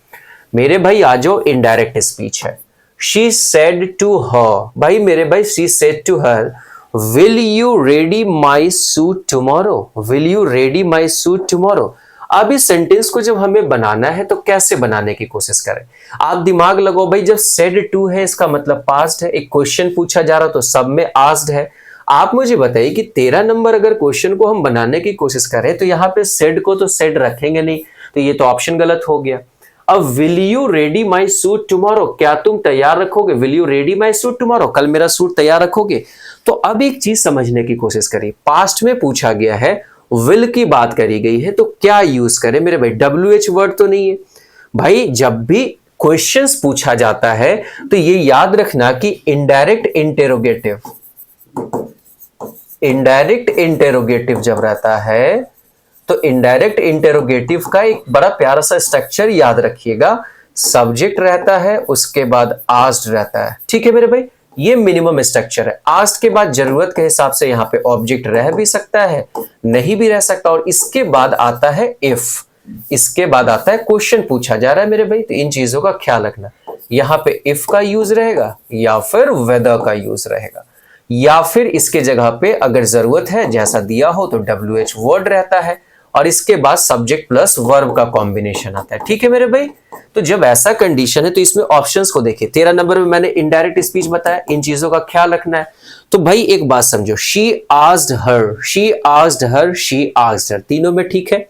मेरे भाई। आ जाओ इनडायरेक्ट स्पीच है। शी सेड टू हर, भाई मेरे भाई she said to her will you ready my suit tomorrow, will you ready my suit tomorrow. अब इस सेंटेंस को जब हमें बनाना है तो कैसे बनाने की कोशिश करें, आप दिमाग लगाओ भाई। जब सेड टू है इसका मतलब पास्ट है, एक क्वेश्चन पूछा जा रहा तो सब में आस्क्ड है। आप मुझे बताइए कि 13 नंबर अगर क्वेश्चन को हम बनाने की कोशिश करें तो यहाँ पे सेड को तो सेड रखेंगे नहीं, तो ये तो ऑप्शन गलत हो गया। अब will you ready my suit tomorrow, क्या तुम तैयार रखोगे, will you ready my suit tomorrow, कल मेरा सूट तैयार रखोगे। तो अब एक चीज समझने की कोशिश करिए, पास्ट में पूछा गया है, विल की बात करी गई है, तो क्या यूज करें मेरे भाई, WH वर्ड तो नहीं है भाई। जब भी क्वेश्चंस पूछा जाता है तो ये याद रखना कि इनडायरेक्ट इंटेरोगेटिव, इनडायरेक्ट इंटेरोगेटिव जब रहता है तो इनडायरेक्ट इंटेरोगेटिव का एक बड़ा प्यारा सा स्ट्रक्चर याद रखिएगा, सब्जेक्ट रहता है, उसके बाद आस्क्ड रहता है, ठीक है मेरे भाई, ये मिनिमम स्ट्रक्चर है। आस्क्ड के बाद जरूरत के हिसाब से यहाँ पे ऑब्जेक्ट रह भी सकता है, नहीं भी रह सकता, और इसके बाद आता है इफ, इसके बाद आता है क्वेश्चन पूछा जा रहा है मेरे भाई। तो इन चीजों का ख्याल रखना, यहाँ पे इफ का यूज रहेगा या फिर वेदर का यूज रहेगा, या फिर इसके जगह पे अगर जरूरत है जैसा दिया हो तो WH वर्ड रहता है, और इसके बाद सब्जेक्ट प्लस वर्ब का कॉम्बिनेशन आता है, ठीक है मेरे भाई। तो जब ऐसा कंडीशन है तो इसमें ऑप्शंस को देखिए, 13 नंबर में मैंने इनडायरेक्ट स्पीच बताया, इन चीजों का ख्याल रखना है। तो भाई एक बात समझो, she asked her, she asked her, she asked her, तीनों में ठीक है।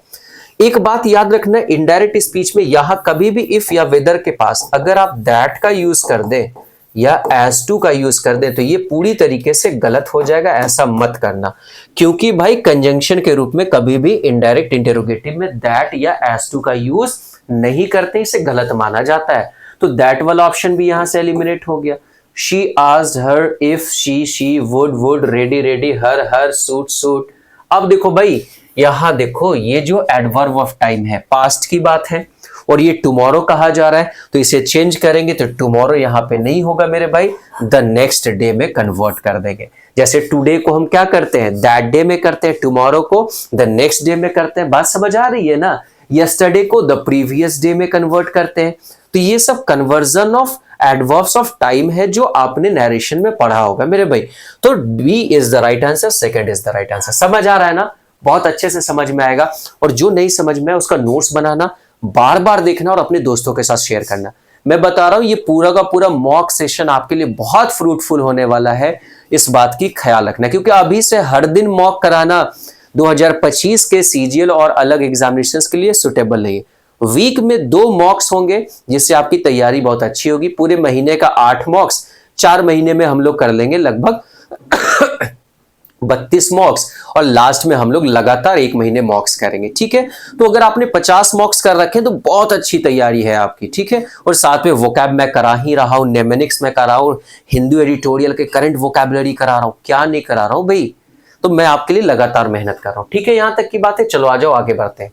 एक बात याद रखना, इनडायरेक्ट स्पीच में यहां कभी भी इफ या वेदर के पास अगर आप दैट का यूज कर दें या एज टू का यूज कर दें तो ये पूरी तरीके से गलत हो जाएगा, ऐसा मत करना, क्योंकि भाई कंजंक्शन के रूप में कभी भी इनडायरेक्ट इंटेरोगेटिव में दैट या एज टू का यूज नहीं करते, इसे गलत माना जाता है। तो दैट वाला ऑप्शन भी यहां से एलिमिनेट हो गया। She asked her, if, she, would, ready, her, suit, अब देखो भाई, यहां देखो ये जो एडवर्ब ऑफ टाइम है, पास्ट की बात है, और ये टुमारो कहा जा रहा है, तो इसे चेंज करेंगे तो टुमारो यहां पे नहीं होगा मेरे भाई, द नेक्स्ट डे में कन्वर्ट कर देंगे। जैसे टुडे को हम क्या करते हैं, दैट डे में करते हैं, टुमारो को द नेक्स्ट डे में करते हैं, बात समझ आ रही है ना। यस्टरडे को द प्रीवियस डे में कन्वर्ट करते हैं। तो ये सब conversion of adverbs of time है जो आपने नरेशन में पढ़ा होगा मेरे भाई। तो B is the right answer, second is the right answer. समझ आ रहा है ना, बहुत अच्छे से समझ में आएगा। और जो नहीं समझ में आए उसका नोट्स बनाना, बार बार देखना और अपने दोस्तों के साथ शेयर करना। मैं बता रहा हूं ये पूरा का पूरा मॉक सेशन आपके लिए बहुत फ्रूटफुल होने वाला है, इस बात की ख्याल रखना, क्योंकि अभी से हर दिन मॉक कराना 2025 के CGL और अलग एग्जामिनेशंस के लिए सुटेबल नहीं है। वीक में 2 मॉक्स होंगे जिससे आपकी तैयारी बहुत अच्छी होगी। पूरे महीने का 8 मॉक्स 4 महीने में हम लोग कर लेंगे लगभग 32 मॉक्स, और लास्ट में हम लोग लगातार 1 महीने मॉक्स करेंगे, ठीक है। तो अगर आपने 50 मॉक्स कर रखे तो बहुत अच्छी तैयारी है आपकी, ठीक है। और साथ में वोकैब मैं करा ही रहा हूं, नेमेनिक्स में करा हूं, हिंदू एडिटोरियल के करंट वोकैबुलरी करा रहा हूं, क्या नहीं करा रहा हूं भाई। तो मैं आपके लिए लगातार मेहनत कर रहा हूं, ठीक है। यहां तक की बात है, चलो आ जाओ आगे बढ़ते हैं।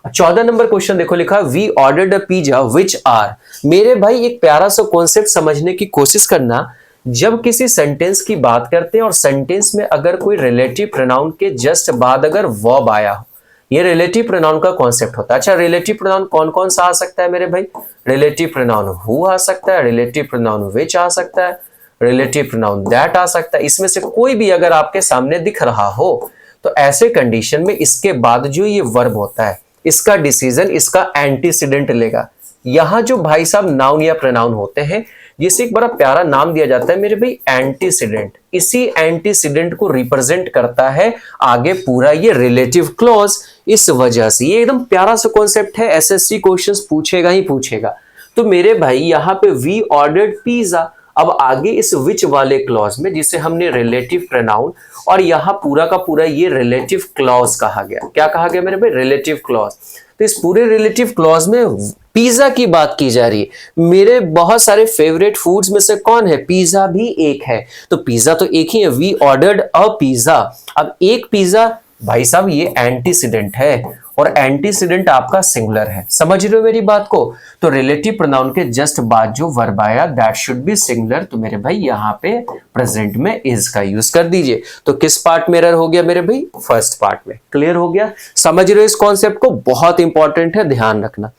14 नंबर क्वेश्चन देखो, लिखा we ordered a pizza which are. मेरे भाई एक प्यारा सा कॉन्सेप्ट समझने की कोशिश करना। जब किसी सेंटेंस की बात करते हैं और सेंटेंस में अगर कोई रिलेटिव प्रोनाउन के जस्ट बाद अगर वर्ब आया हो, ये रिलेटिव प्रोनाउन का कॉन्सेप्ट होता है। अच्छा, रिलेटिव प्रोनाउन कौन कौन सा आ सकता है मेरे भाई, रिलेटिव प्रोनाउन हु आ सकता है, रिलेटिव प्रोनाउन विच आ सकता है, रिलेटिव प्रोनाउन दैट आ सकता है। इसमें से कोई भी अगर आपके सामने दिख रहा हो तो ऐसे कंडीशन में इसके बाद जो ये वर्ब होता है इसका डिसीजन इसका एंटीसीडेंट लेगा। यहां जो भाई साहब नाउन या प्रोनाउन होते हैं जिसे एक बड़ा प्यारा नाम दिया जाता है मेरे भाई, एंटीसीडेंट। इसी एंटीसीडेंट को रिप्रेजेंट करता है आगे पूरा ये रिलेटिव क्लॉज। इस वजह से ये एकदम प्यारा सा कॉन्सेप्ट है, SSC क्वेश्चंस पूछेगा ही पूछेगा। तो मेरे भाई यहाँ पे वी ऑर्डर्ड पिज्जा, अब आगे इस विच वाले क्लॉज में जिसे हमने रिलेटिव प्रोनाउन और यहाँ पूरा का पूरा ये रिलेटिव क्लॉज कहा गया। क्या कहा गया मेरे भाई, रिलेटिव क्लॉज। तो इस पूरे रिलेटिव क्लॉज में पिज्जा की बात की जा रही है। मेरे बहुत सारे फेवरेट फूड्स में से कौन है, पिज्जा भी एक है। तो पिज्जा तो एक ही है, वी ऑर्डर्ड अ पिज्जा। अब एक पिज्जा भाई साहब ये एंटीसीडेंट है और एंटीसीडेंट आपका सिंगुलर है, समझ रहे हो मेरी बात को। तो रिलेटिव प्रोनाउन के जस्ट बाद जो वर्ब आया दैट शुड बी सिंगुलर। तो मेरे भाई यहाँ पे प्रेजेंट में इज का यूज कर दीजिए। तो किस पार्ट में एरर हो गया मेरे भाई, फर्स्ट पार्ट में। क्लियर हो गया, समझ रहे हो इस कॉन्सेप्ट को, बहुत इंपॉर्टेंट है, ध्यान रखना।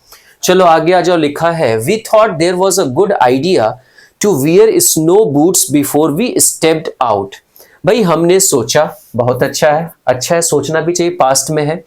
चलो आगे आ जाओ, लिखा है we thought there was a good idea to wear snow boots before we stepped out. भाई हमने सोचा, बहुत अच्छा है, सोचना भी चाहिए, पास्ट में है।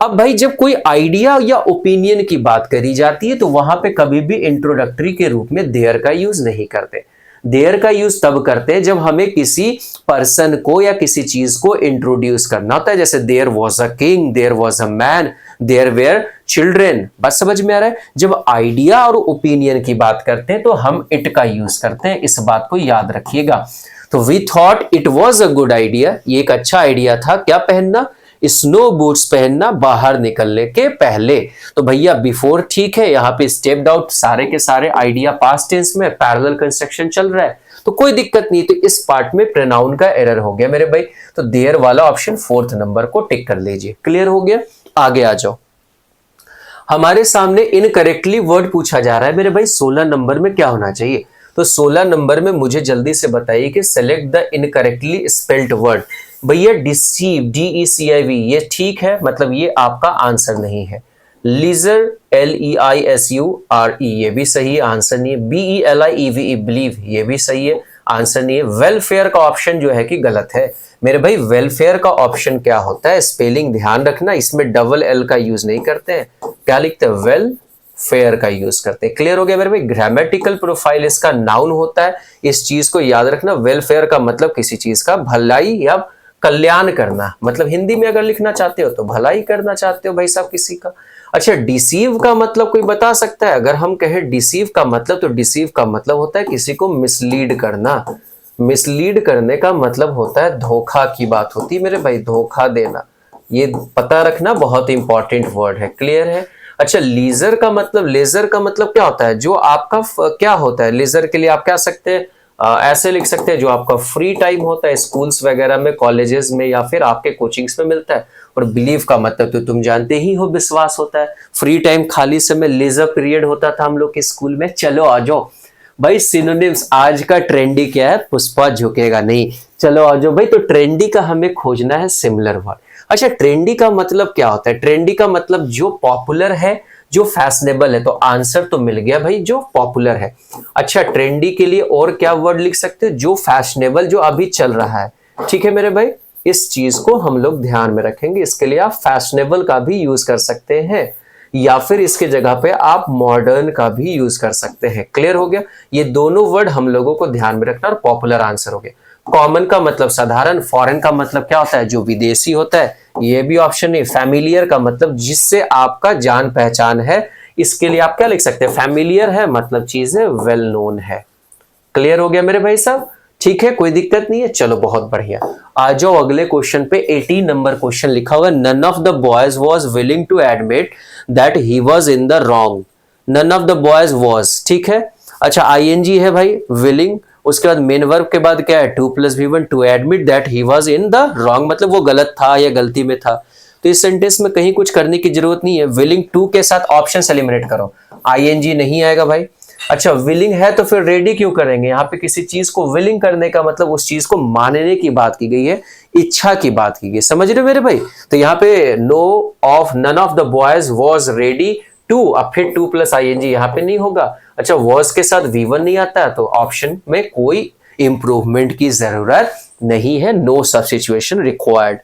अब भाई जब कोई आइडिया या ओपिनियन की बात करी जाती है तो वहां पे कभी भी इंट्रोडक्टरी के रूप में देयर का यूज नहीं करते। देयर का यूज तब करते हैं जब हमें किसी पर्सन को या किसी चीज को इंट्रोड्यूस करना होता है, जैसे there was a king, there was a man, there were children. बस समझ में आ रहा है? जब आइडिया और ओपिनियन की बात करते हैं तो हम इट का यूज करते हैं, इस बात को याद रखिएगा। तो we thought it was a good idea, ये एक अच्छा आइडिया था, क्या पहनना, स्नो बूट्स पहनना बाहर निकलने के पहले। तो भैया बिफोर ठीक है, यहाँ पे स्टेप्ड आउट, सारे के सारे आइडिया पास्ट टेंस में, पैरेलल कंस्ट्रक्शन चल रहा है तो कोई दिक्कत नहीं। तो इस पार्ट में प्रोनाउन का एरर हो गया मेरे भाई, तो देयर वाला ऑप्शन 4th नंबर को टिक कर लीजिए। क्लियर हो गया? आगे आ जाओ। हमारे सामने इनकरेक्टली वर्ड पूछा जा रहा है मेरे भाई, 16 नंबर में क्या होना चाहिए? तो 16 नंबर में मुझे जल्दी से बताइए कि select the incorrectly spelled word. भैया डिसीव, DECIV, ये ठीक है, मतलब ये आपका आंसर नहीं है। लीजर, LEISURE, ये भी सही है, आंसर नहीं है। BELIEVE, बिलीव, ये भी सही है, आंसर नहीं है। वेलफेयर का ऑप्शन जो है कि गलत है मेरे भाई। वेलफेयर का ऑप्शन क्या होता है, स्पेलिंग ध्यान रखना, इसमें डबल L का यूज नहीं करते हैं, क्या लिखते हैं, वेल फेयर का यूज करते हैं। क्लियर हो गया मेरे भाई? ग्रामेटिकल प्रोफाइल इसका नाउन होता है, इस चीज को याद रखना। वेलफेयर का मतलब किसी चीज का भलाई या कल्याण करना, मतलब हिंदी में अगर लिखना चाहते हो तो भलाई करना चाहते हो भाई साहब किसी का। अच्छा, डिसीव का मतलब कोई बता सकता है? अगर हम कहें डिसीव का मतलब, तो डिसीव का मतलब होता है किसी को मिसलीड करना। मिसलीड करने का मतलब होता है धोखा की बात होती है मेरे भाई, धोखा देना, ये पता रखना, बहुत इंपॉर्टेंट वर्ड है। क्लियर है? अच्छा, लीजर का मतलब, लेजर का मतलब क्या होता है, जो आपका क्या होता है, लेजर के लिए आप क्या सकते हैं, ऐसे लिख सकते हैं, जो आपका फ्री टाइम होता है स्कूल्स वगैरह में, कॉलेजेस में या फिर आपके कोचिंग्स में मिलता है। और बिलीव का मतलब तो तुम जानते ही हो, विश्वास होता है। फ्री टाइम, खाली समय, लेजर पीरियड होता था हम लोग के स्कूल में। चलो आ जाओ भाई, सिनोनिम्स आज का ट्रेंडी क्या है, पुष्पा झुकेगा नहीं। चलो आ जाओ भाई, तो ट्रेंडी का हमें खोजना है सिमिलर वर्ड। अच्छा, ट्रेंडी का मतलब क्या होता है? ट्रेंडी का मतलब जो पॉपुलर है, जो फैशनेबल है। तो आंसर तो मिल गया भाई, जो पॉपुलर है। अच्छा, ट्रेंडी के लिए और क्या वर्ड लिख सकते हैं? जो फैशनेबल, जो अभी चल रहा है। ठीक है मेरे भाई, इस चीज को हम लोग ध्यान में रखेंगे। इसके लिए आप फैशनेबल का भी यूज कर सकते हैं, या फिर इसके जगह पे आप मॉडर्न का भी यूज कर सकते हैं। क्लियर हो गया? ये दोनों वर्ड हम लोगों को ध्यान में रखना, और पॉपुलर आंसर हो गया। कॉमन का मतलब साधारण, फॉरेन का मतलब क्या होता है, जो विदेशी होता है, ये भी ऑप्शन नहीं। फैमिलियर का मतलब जिससे आपका जान पहचान है, इसके लिए आप क्या लिख सकते हैं, फैमिलियर है मतलब चीजें वेल नोन है। क्लियर हो गया मेरे भाई साहब? ठीक है, कोई दिक्कत नहीं है। चलो बहुत बढ़िया, आ जाओ अगले क्वेश्चन पे। 18 नंबर क्वेश्चन लिखा हुआ, none of the boys was willing to admit that he was in the wrong. None of the boys was, ठीक है। अच्छा, ING है भाई, विलिंग, उसके बाद मेन वर्ब के बाद क्या है, 2 + V1, to admit that he was in the wrong, मतलब वो गलत था या गलती में था। तो इस सेंटेंस में कहीं कुछ करने की जरूरत नहीं है। विलिंग टू के साथ ऑप्शन एलिमिनेट करो, ING नहीं आएगा भाई। अच्छा, विलिंग है तो फिर रेडी क्यों करेंगे? यहाँ पे किसी चीज को विलिंग करने का मतलब उस चीज को मानने की बात की गई है, इच्छा की बात की गई, समझ रहे हो मेरे भाई? तो यहाँ पे none of the boys was ready to, अब फिर 2 + ING यहाँ पे नहीं होगा। अच्छा, वॉज के साथ V1 नहीं आता है, तो ऑप्शन में कोई इंप्रूवमेंट की जरूरत नहीं है, नो सब्स्टिट्यूशन रिक्वायर्ड।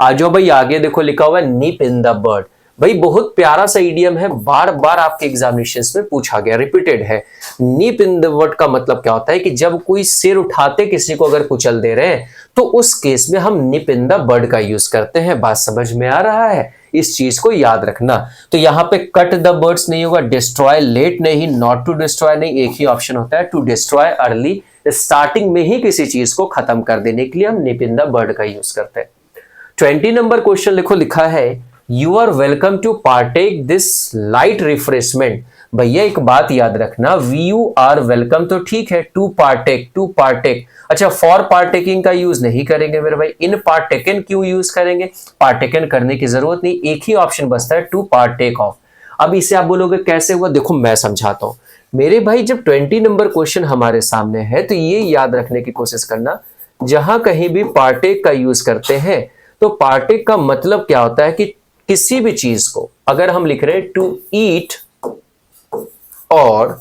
आ जाओ भाई, आगे देखो लिखा हुआ है निप इन द बर्ड। भाई बहुत प्यारा सा इडियम है, बार बार आपके एग्जामिनेशंस में पूछा गया, रिपीटेड है। निप इन द बर्ड का मतलब क्या होता है कि जब कोई सिर उठाते किसी को अगर कुचल दे रहे हैं, तो उस केस में हम निप इन द बर्ड का यूज करते हैं। बात समझ में आ रहा है? इस चीज को याद रखना। तो यहाँ पे कट द बर्ड्स नहीं होगा, डिस्ट्रॉय लेट नहीं, नॉट टू डिस्ट्रॉय नहीं, एक ही ऑप्शन होता है, टू डिस्ट्रॉय अर्ली, स्टार्टिंग में ही किसी चीज को खत्म कर देने के लिए हम निप इन द बर्ड का यूज करते हैं। 20 नंबर क्वेश्चन लिखो, लिखा है you are welcome to partake this light refreshment. भैया एक बात याद रखना, यू आर वेलकम तो ठीक है, टू पार्टेक। अच्छा, फॉर पार्टेकिंग का यूज नहीं करेंगे मेरे भाई, इन पार्टेकन क्यों यूज करेंगे? पार्टेकन करने की जरूरत नहीं, एक ही ऑप्शन बचता है, टू पार्टेक ऑफ। अब इसे आप बोलोगे कैसे हुआ, देखो मैं समझाता हूं मेरे भाई। जब 20 नंबर क्वेश्चन हमारे सामने है, तो ये याद रखने की कोशिश करना, जहां कहीं भी पार्टेक का यूज करते हैं, तो पार्टेक का मतलब क्या होता है कि किसी भी चीज को अगर हम लिख रहे हैं टू ईट और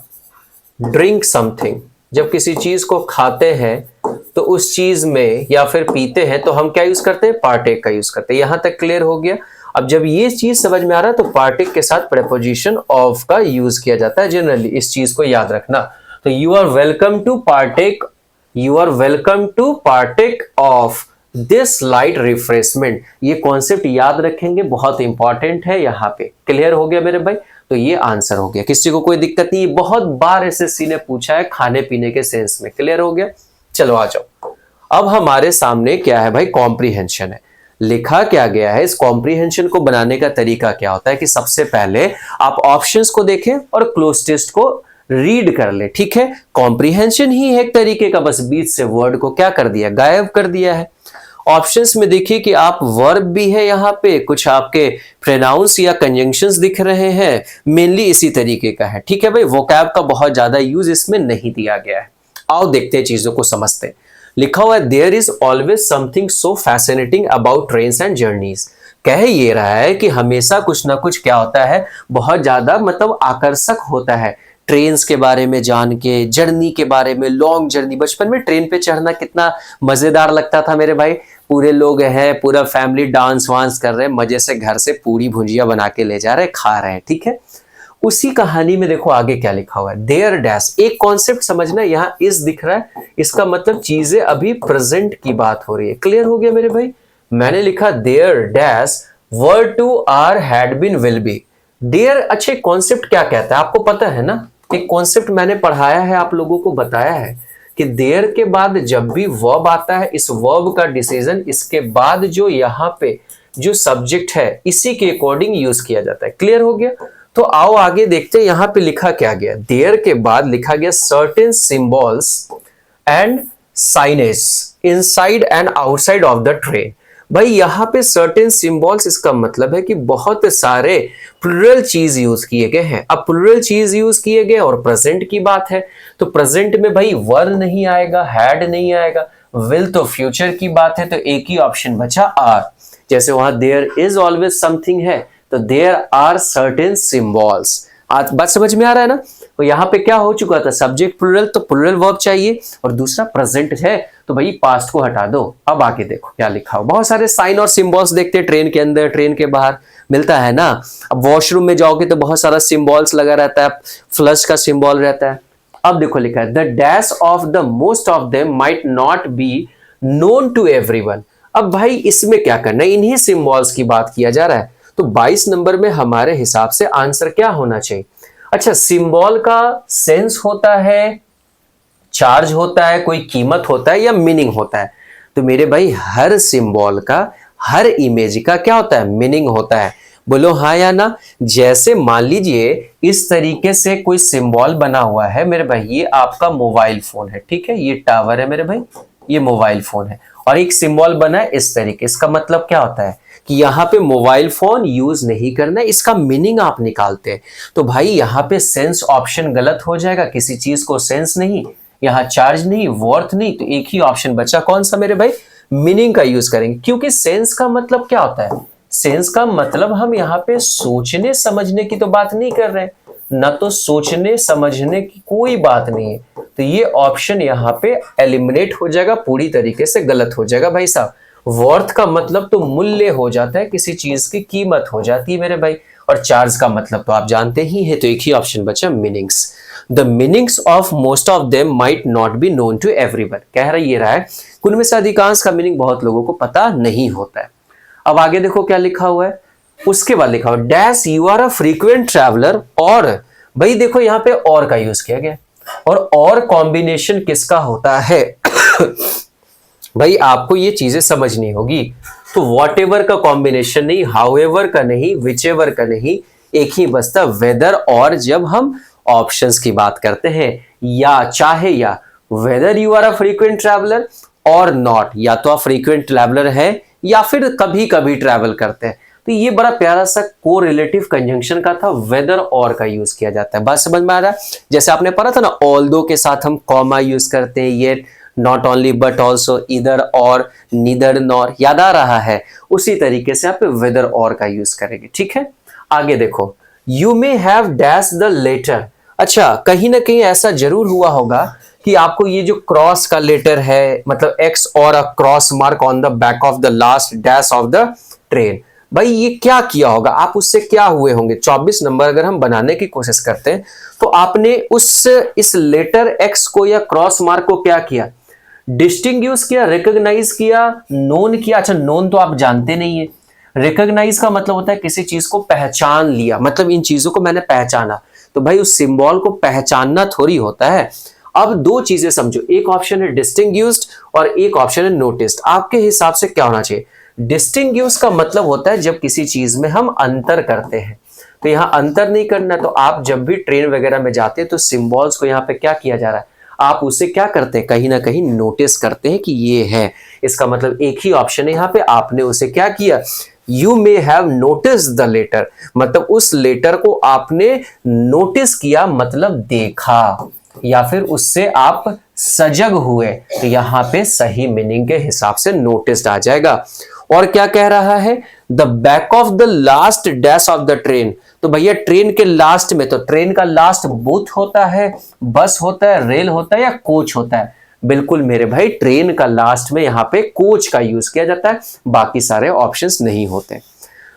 ड्रिंक समथिंग, जब किसी चीज को खाते हैं तो उस चीज में या फिर पीते हैं, तो हम क्या यूज करते हैं, पार्टेक का यूज करते हैं। यहां तक क्लियर हो गया? अब जब ये चीज समझ में आ रहा है, तो पार्टेक के साथ प्रेपोजिशन ऑफ का यूज किया जाता है जनरली, इस चीज को याद रखना। तो you are welcome to partake of this light refreshment. ये कॉन्सेप्ट याद रखेंगे, बहुत इंपॉर्टेंट है यहाँ पे। क्लियर हो गया मेरे भाई? तो ये आंसर हो गया। किसी को कोई दिक्कत नहीं, बहुत बार एसएससी ने पूछा है खाने पीने के सेंस में। क्लियर हो गया? चलो आ जाओ। अब हमारे सामने क्या है भाई? कॉम्प्रीहेंशन है। लिखा क्या गया है? इस कॉम्प्रीहेंशन को बनाने का तरीका क्या होता है कि सबसे पहले आप ऑप्शंस को देखें और क्लोज टेस्ट को रीड कर ले। ठीक है, कॉम्प्रीहेंशन ही है एक तरीके का, बस बीच से वर्ड को क्या कर दिया? गायब कर दिया है। ऑप्शंस में देखिए कि आप वर्ब भी है, यहाँ पे कुछ आपके प्रोनाउंस या कंजंक्शंस दिख रहे हैं, मेनली इसी तरीके का है। ठीक है भाई, वोकैब का बहुत ज्यादा यूज इसमें नहीं दिया गया है। आओ देखते हैं, चीजों को समझते हैं। लिखा हुआ है there is always something so fascinating about trains and journeys. कह ये रहा है कि हमेशा कुछ ना कुछ क्या होता है, बहुत ज्यादा मतलब आकर्षक होता है ट्रेन्स के बारे में जान के, जर्नी के बारे में, लॉन्ग जर्नी। बचपन में ट्रेन पे चढ़ना कितना मजेदार लगता था मेरे भाई। पूरे लोग हैं, पूरा फैमिली डांस वांस कर रहे हैं, मजे से घर से पूरी भुजिया बना के ले जा रहे हैं, खा रहे हैं। ठीक है, उसी कहानी में देखो आगे क्या लिखा हुआ है। देयर डैश, एक कॉन्सेप्ट समझना, यहाँ इस दिख रहा है, इसका मतलब चीजें अभी प्रेजेंट की बात हो रही है। क्लियर हो गया मेरे भाई? मैंने लिखा there dash were to are had been will be. There, अच्छे कॉन्सेप्ट क्या कहता है आपको पता है ना? एक कॉन्सेप्ट मैंने पढ़ाया है, आप लोगों को बताया है कि देयर के बाद जब भी वर्ब आता है, इस वर्ब का डिसीजन इसके बाद जो यहाँ पे जो सब्जेक्ट है इसी के अकॉर्डिंग यूज किया जाता है। क्लियर हो गया? तो आओ आगे देखते हैं यहाँ पे लिखा क्या गया। देयर के बाद लिखा गया certain symbols and signage inside and outside of the train. भाई यहाँ पे सर्टेन सिंबल्स, इसका मतलब है कि बहुत सारे प्लूरल चीज यूज किए गए हैं। अब प्लूरल चीज यूज किए गए और प्रेजेंट की बात है, तो प्रेजेंट में भाई वर नहीं आएगा, हैड नहीं आएगा, विल तो फ्यूचर की बात है, तो एक ही ऑप्शन बचा आर। जैसे वहां देयर इज ऑलवेज समथिंग है, तो देयर आर सर्टेन सिंबल्स। आज बात समझ में आ रहा है ना? तो यहाँ पे क्या हो चुका था? सब्जेक्ट प्लूरल, तो प्लूरल वर्ब चाहिए, और दूसरा प्रेजेंट है, तो भाई पास्ट को हटा दो। अब आगे देखो क्या लिखा हो। बहुत सारे साइन और सिंबल्स देखते हैं ट्रेन के अंदर, ट्रेन के बाहर मिलता है ना। अब वॉशरूम में जाओगे तो बहुत सारा सिंबल्स लगा रहता है, फ्लश का सिंबल रहता है। अब देखो लिखा है the dash of the most of them might not be known to everyone. अब भाई इसमें क्या करना है? इन्हीं सिंबल्स की बात किया जा रहा है, तो 22 नंबर में हमारे हिसाब से आंसर क्या होना चाहिए? अच्छा, सिंबल का सेंस होता है, चार्ज होता है, कोई कीमत होता है, या मीनिंग होता है? तो मेरे भाई हर सिंबल का, हर इमेज का क्या होता है? मीनिंग होता है। बोलो हाँ या ना? जैसे मान लीजिए इस तरीके से कोई सिंबल बना हुआ है मेरे भाई, ये आपका मोबाइल फोन है। ठीक है, ये टावर है मेरे भाई, ये मोबाइल फोन है, और एक सिंबल बना है इस तरीके। इसका मतलब क्या होता है कि यहाँ पे मोबाइल फोन यूज नहीं करना है, इसका मीनिंग आप निकालते हैं। तो भाई यहाँ पे सेंस ऑप्शन गलत हो जाएगा, किसी चीज को सेंस नहीं, यहाँ चार्ज नहीं, वर्थ नहीं, तो एक ही ऑप्शन बचा, कौन सा मेरे भाई? मीनिंग का यूज करेंगे। क्योंकि सेंस का मतलब क्या होता है? सेंस का मतलब हम यहाँ पे सोचने समझने की तो बात नहीं कर रहे हैं ना, तो सोचने समझने की कोई बात नहीं है, तो ये ऑप्शन यहाँ पे एलिमिनेट हो जाएगा, पूरी तरीके से गलत हो जाएगा भाई साहब। वर्थ का मतलब तो मूल्य हो जाता है, किसी चीज की कीमत हो जाती है मेरे भाई, और चार्ज का मतलब तो आप जानते ही हैं, तो एक ही ऑप्शन बचा meanings. The meanings of most of them might not be known to everyone. कह रहा ये रहा है उनमें से अधिकांश का मीनिंग बहुत लोगों को पता नहीं होता है। अब आगे देखो क्या लिखा हुआ है। उसके बाद लिखा हुआ dash you are a frequent traveller, और भाई देखो यहाँ पे और का यूज किया गया, और कॉम्बिनेशन किसका होता है? भाई आपको ये चीजें समझनी होगी। तो वॉट एवर का कॉम्बिनेशन नहीं, हाउ एवर का नहीं, विच एवर का नहीं, एक ही बचता वेदर और। जब हम ऑप्शंस की बात करते हैं, या चाहे या, whether you are a frequent traveller or not, या तो आप फ्रीक्वेंट ट्रैवलर है या फिर कभी कभी ट्रैवल करते हैं। तो ये बड़ा प्यारा सा को रिलेटिव कंजंक्शन का था, वेदर और का यूज किया जाता है। बात समझ में आ रहा है? जैसे आपने पढ़ा था ना, ऑल्दो के साथ हम कॉमा यूज करते हैं, ये नॉट ओनली बट ऑल्सो, इधर और, नीदर नॉर, याद आ रहा है? उसी तरीके से आप वेदर और का यूज करेंगे। ठीक है, आगे देखो you may have dash the letter. अच्छा, कहीं ना कहीं ऐसा जरूर हुआ होगा कि आपको ये जो क्रॉस का लेटर है, मतलब एक्स और a cross mark on the back of the last dash of the train, भाई ये क्या किया होगा, आप उससे क्या हुए होंगे। 24 नंबर अगर हम बनाने की कोशिश करते हैं तो आपने इस लेटर एक्स को या क्रॉस मार्क को क्या किया, डिस्टिंग्विश किया, रिकॉग्नाइज किया, नोन किया। अच्छा नोन तो आप जानते नहीं है, रिकॉग्नाइज का मतलब होता है किसी चीज को पहचान लिया, मतलब इन चीजों को मैंने पहचाना। तो भाई उस सिंबल को पहचानना थोड़ी होता है। अब दो चीजें समझो, एक ऑप्शन है डिस्टिंग्विश्ड और एक ऑप्शन है नोटिस्ड। आपके हिसाब से क्या होना चाहिए। डिस्टिंग्विश का मतलब होता है जब किसी चीज में हम अंतर करते हैं, तो यहां अंतर नहीं करना। तो आप जब भी ट्रेन वगैरह में जाते हैं तो सिंबल्स को यहाँ पे क्या किया जा रहा है, आप उसे क्या करते हैं, कहीं ना कहीं नोटिस करते हैं कि ये है। इसका मतलब एक ही ऑप्शन है यहाँ पे, आपने उसे क्या किया, you may have notice the letter, मतलब उस लेटर को आपने नोटिस किया, मतलब देखा, या फिर उससे आप सजग हुए। तो यहां पे सही मीनिंग के हिसाब से नोटिस्ड आ जाएगा। और क्या कह रहा है, the back of the last dash of the train. तो भैया ट्रेन के लास्ट में, तो ट्रेन का लास्ट बूथ होता है, बस होता है, रेल होता है या कोच होता है। बिल्कुल मेरे भाई, ट्रेन का लास्ट में यहाँ पे कोच का यूज किया जाता है, बाकी सारे ऑप्शंस नहीं होते।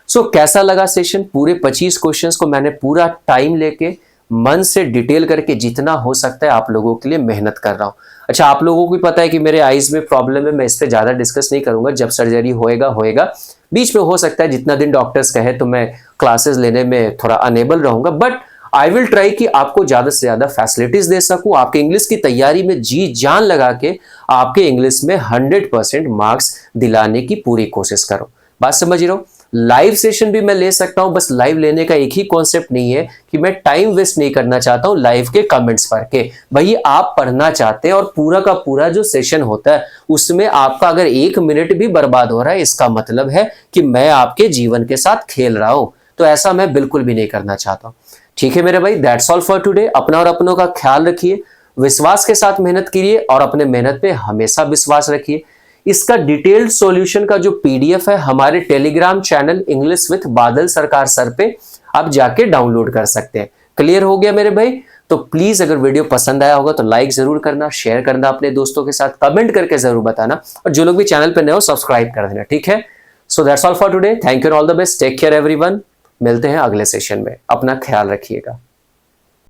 सो कैसा लगा सेशन। पूरे 25 क्वेश्चंस को मैंने पूरा टाइम लेके मन से डिटेल करके जितना हो सकता है आप लोगों के लिए मेहनत कर रहा हूं। अच्छा आप लोगों को भी पता है कि मेरे आईज में प्रॉब्लम है, मैं इस पे ज्यादा डिस्कस नहीं करूंगा, जब सर्जरी होएगा बीच में हो सकता है जितना दिन डॉक्टर्स कहे तो मैं क्लासेस लेने में थोड़ा अनेबल रहूंगा, बट आई विल ट्राई कि आपको ज्यादा से ज्यादा फैसिलिटीज दे सकूं, आपके इंग्लिश की तैयारी में जी जान लगा के आपके इंग्लिश में 100% मार्क्स दिलाने की पूरी कोशिश करो। बात समझ रहे हो। लाइव सेशन भी मैं ले सकता हूं, बस लाइव लेने का एक ही कॉन्सेप्ट नहीं है कि मैं टाइम वेस्ट नहीं करना चाहता हूं लाइव के कमेंट्स पढ़ के। भाई आप पढ़ना चाहते हैं और पूरा का पूरा जो सेशन होता है उसमें आपका अगर 1 मिनट भी बर्बाद हो रहा है, इसका मतलब है कि मैं आपके जीवन के साथ खेल रहा हूं। तो ऐसा मैं बिल्कुल भी नहीं करना चाहता हूं। ठीक है मेरे भाई, दैट्स ऑल फॉर टुडे। अपना और अपनों का ख्याल रखिए, विश्वास के साथ मेहनत कीजिए और अपने मेहनत पे हमेशा विश्वास रखिए। इसका डिटेल्ड सॉल्यूशन का जो पीडीएफ है हमारे टेलीग्राम चैनल इंग्लिश विथ बादल सरकार सर पे आप जाके डाउनलोड कर सकते हैं। क्लियर हो गया मेरे भाई। तो प्लीज अगर वीडियो पसंद आया होगा तो लाइक जरूर करना, शेयर करना अपने दोस्तों के साथ, कमेंट करके जरूर बताना, और जो लोग भी चैनल पे नए हो सब्सक्राइब कर देना। ठीक है, so that's all for today. Thank you all the best, take care everyone. मिलते हैं अगले सेशन में, अपना ख्याल रखिएगा।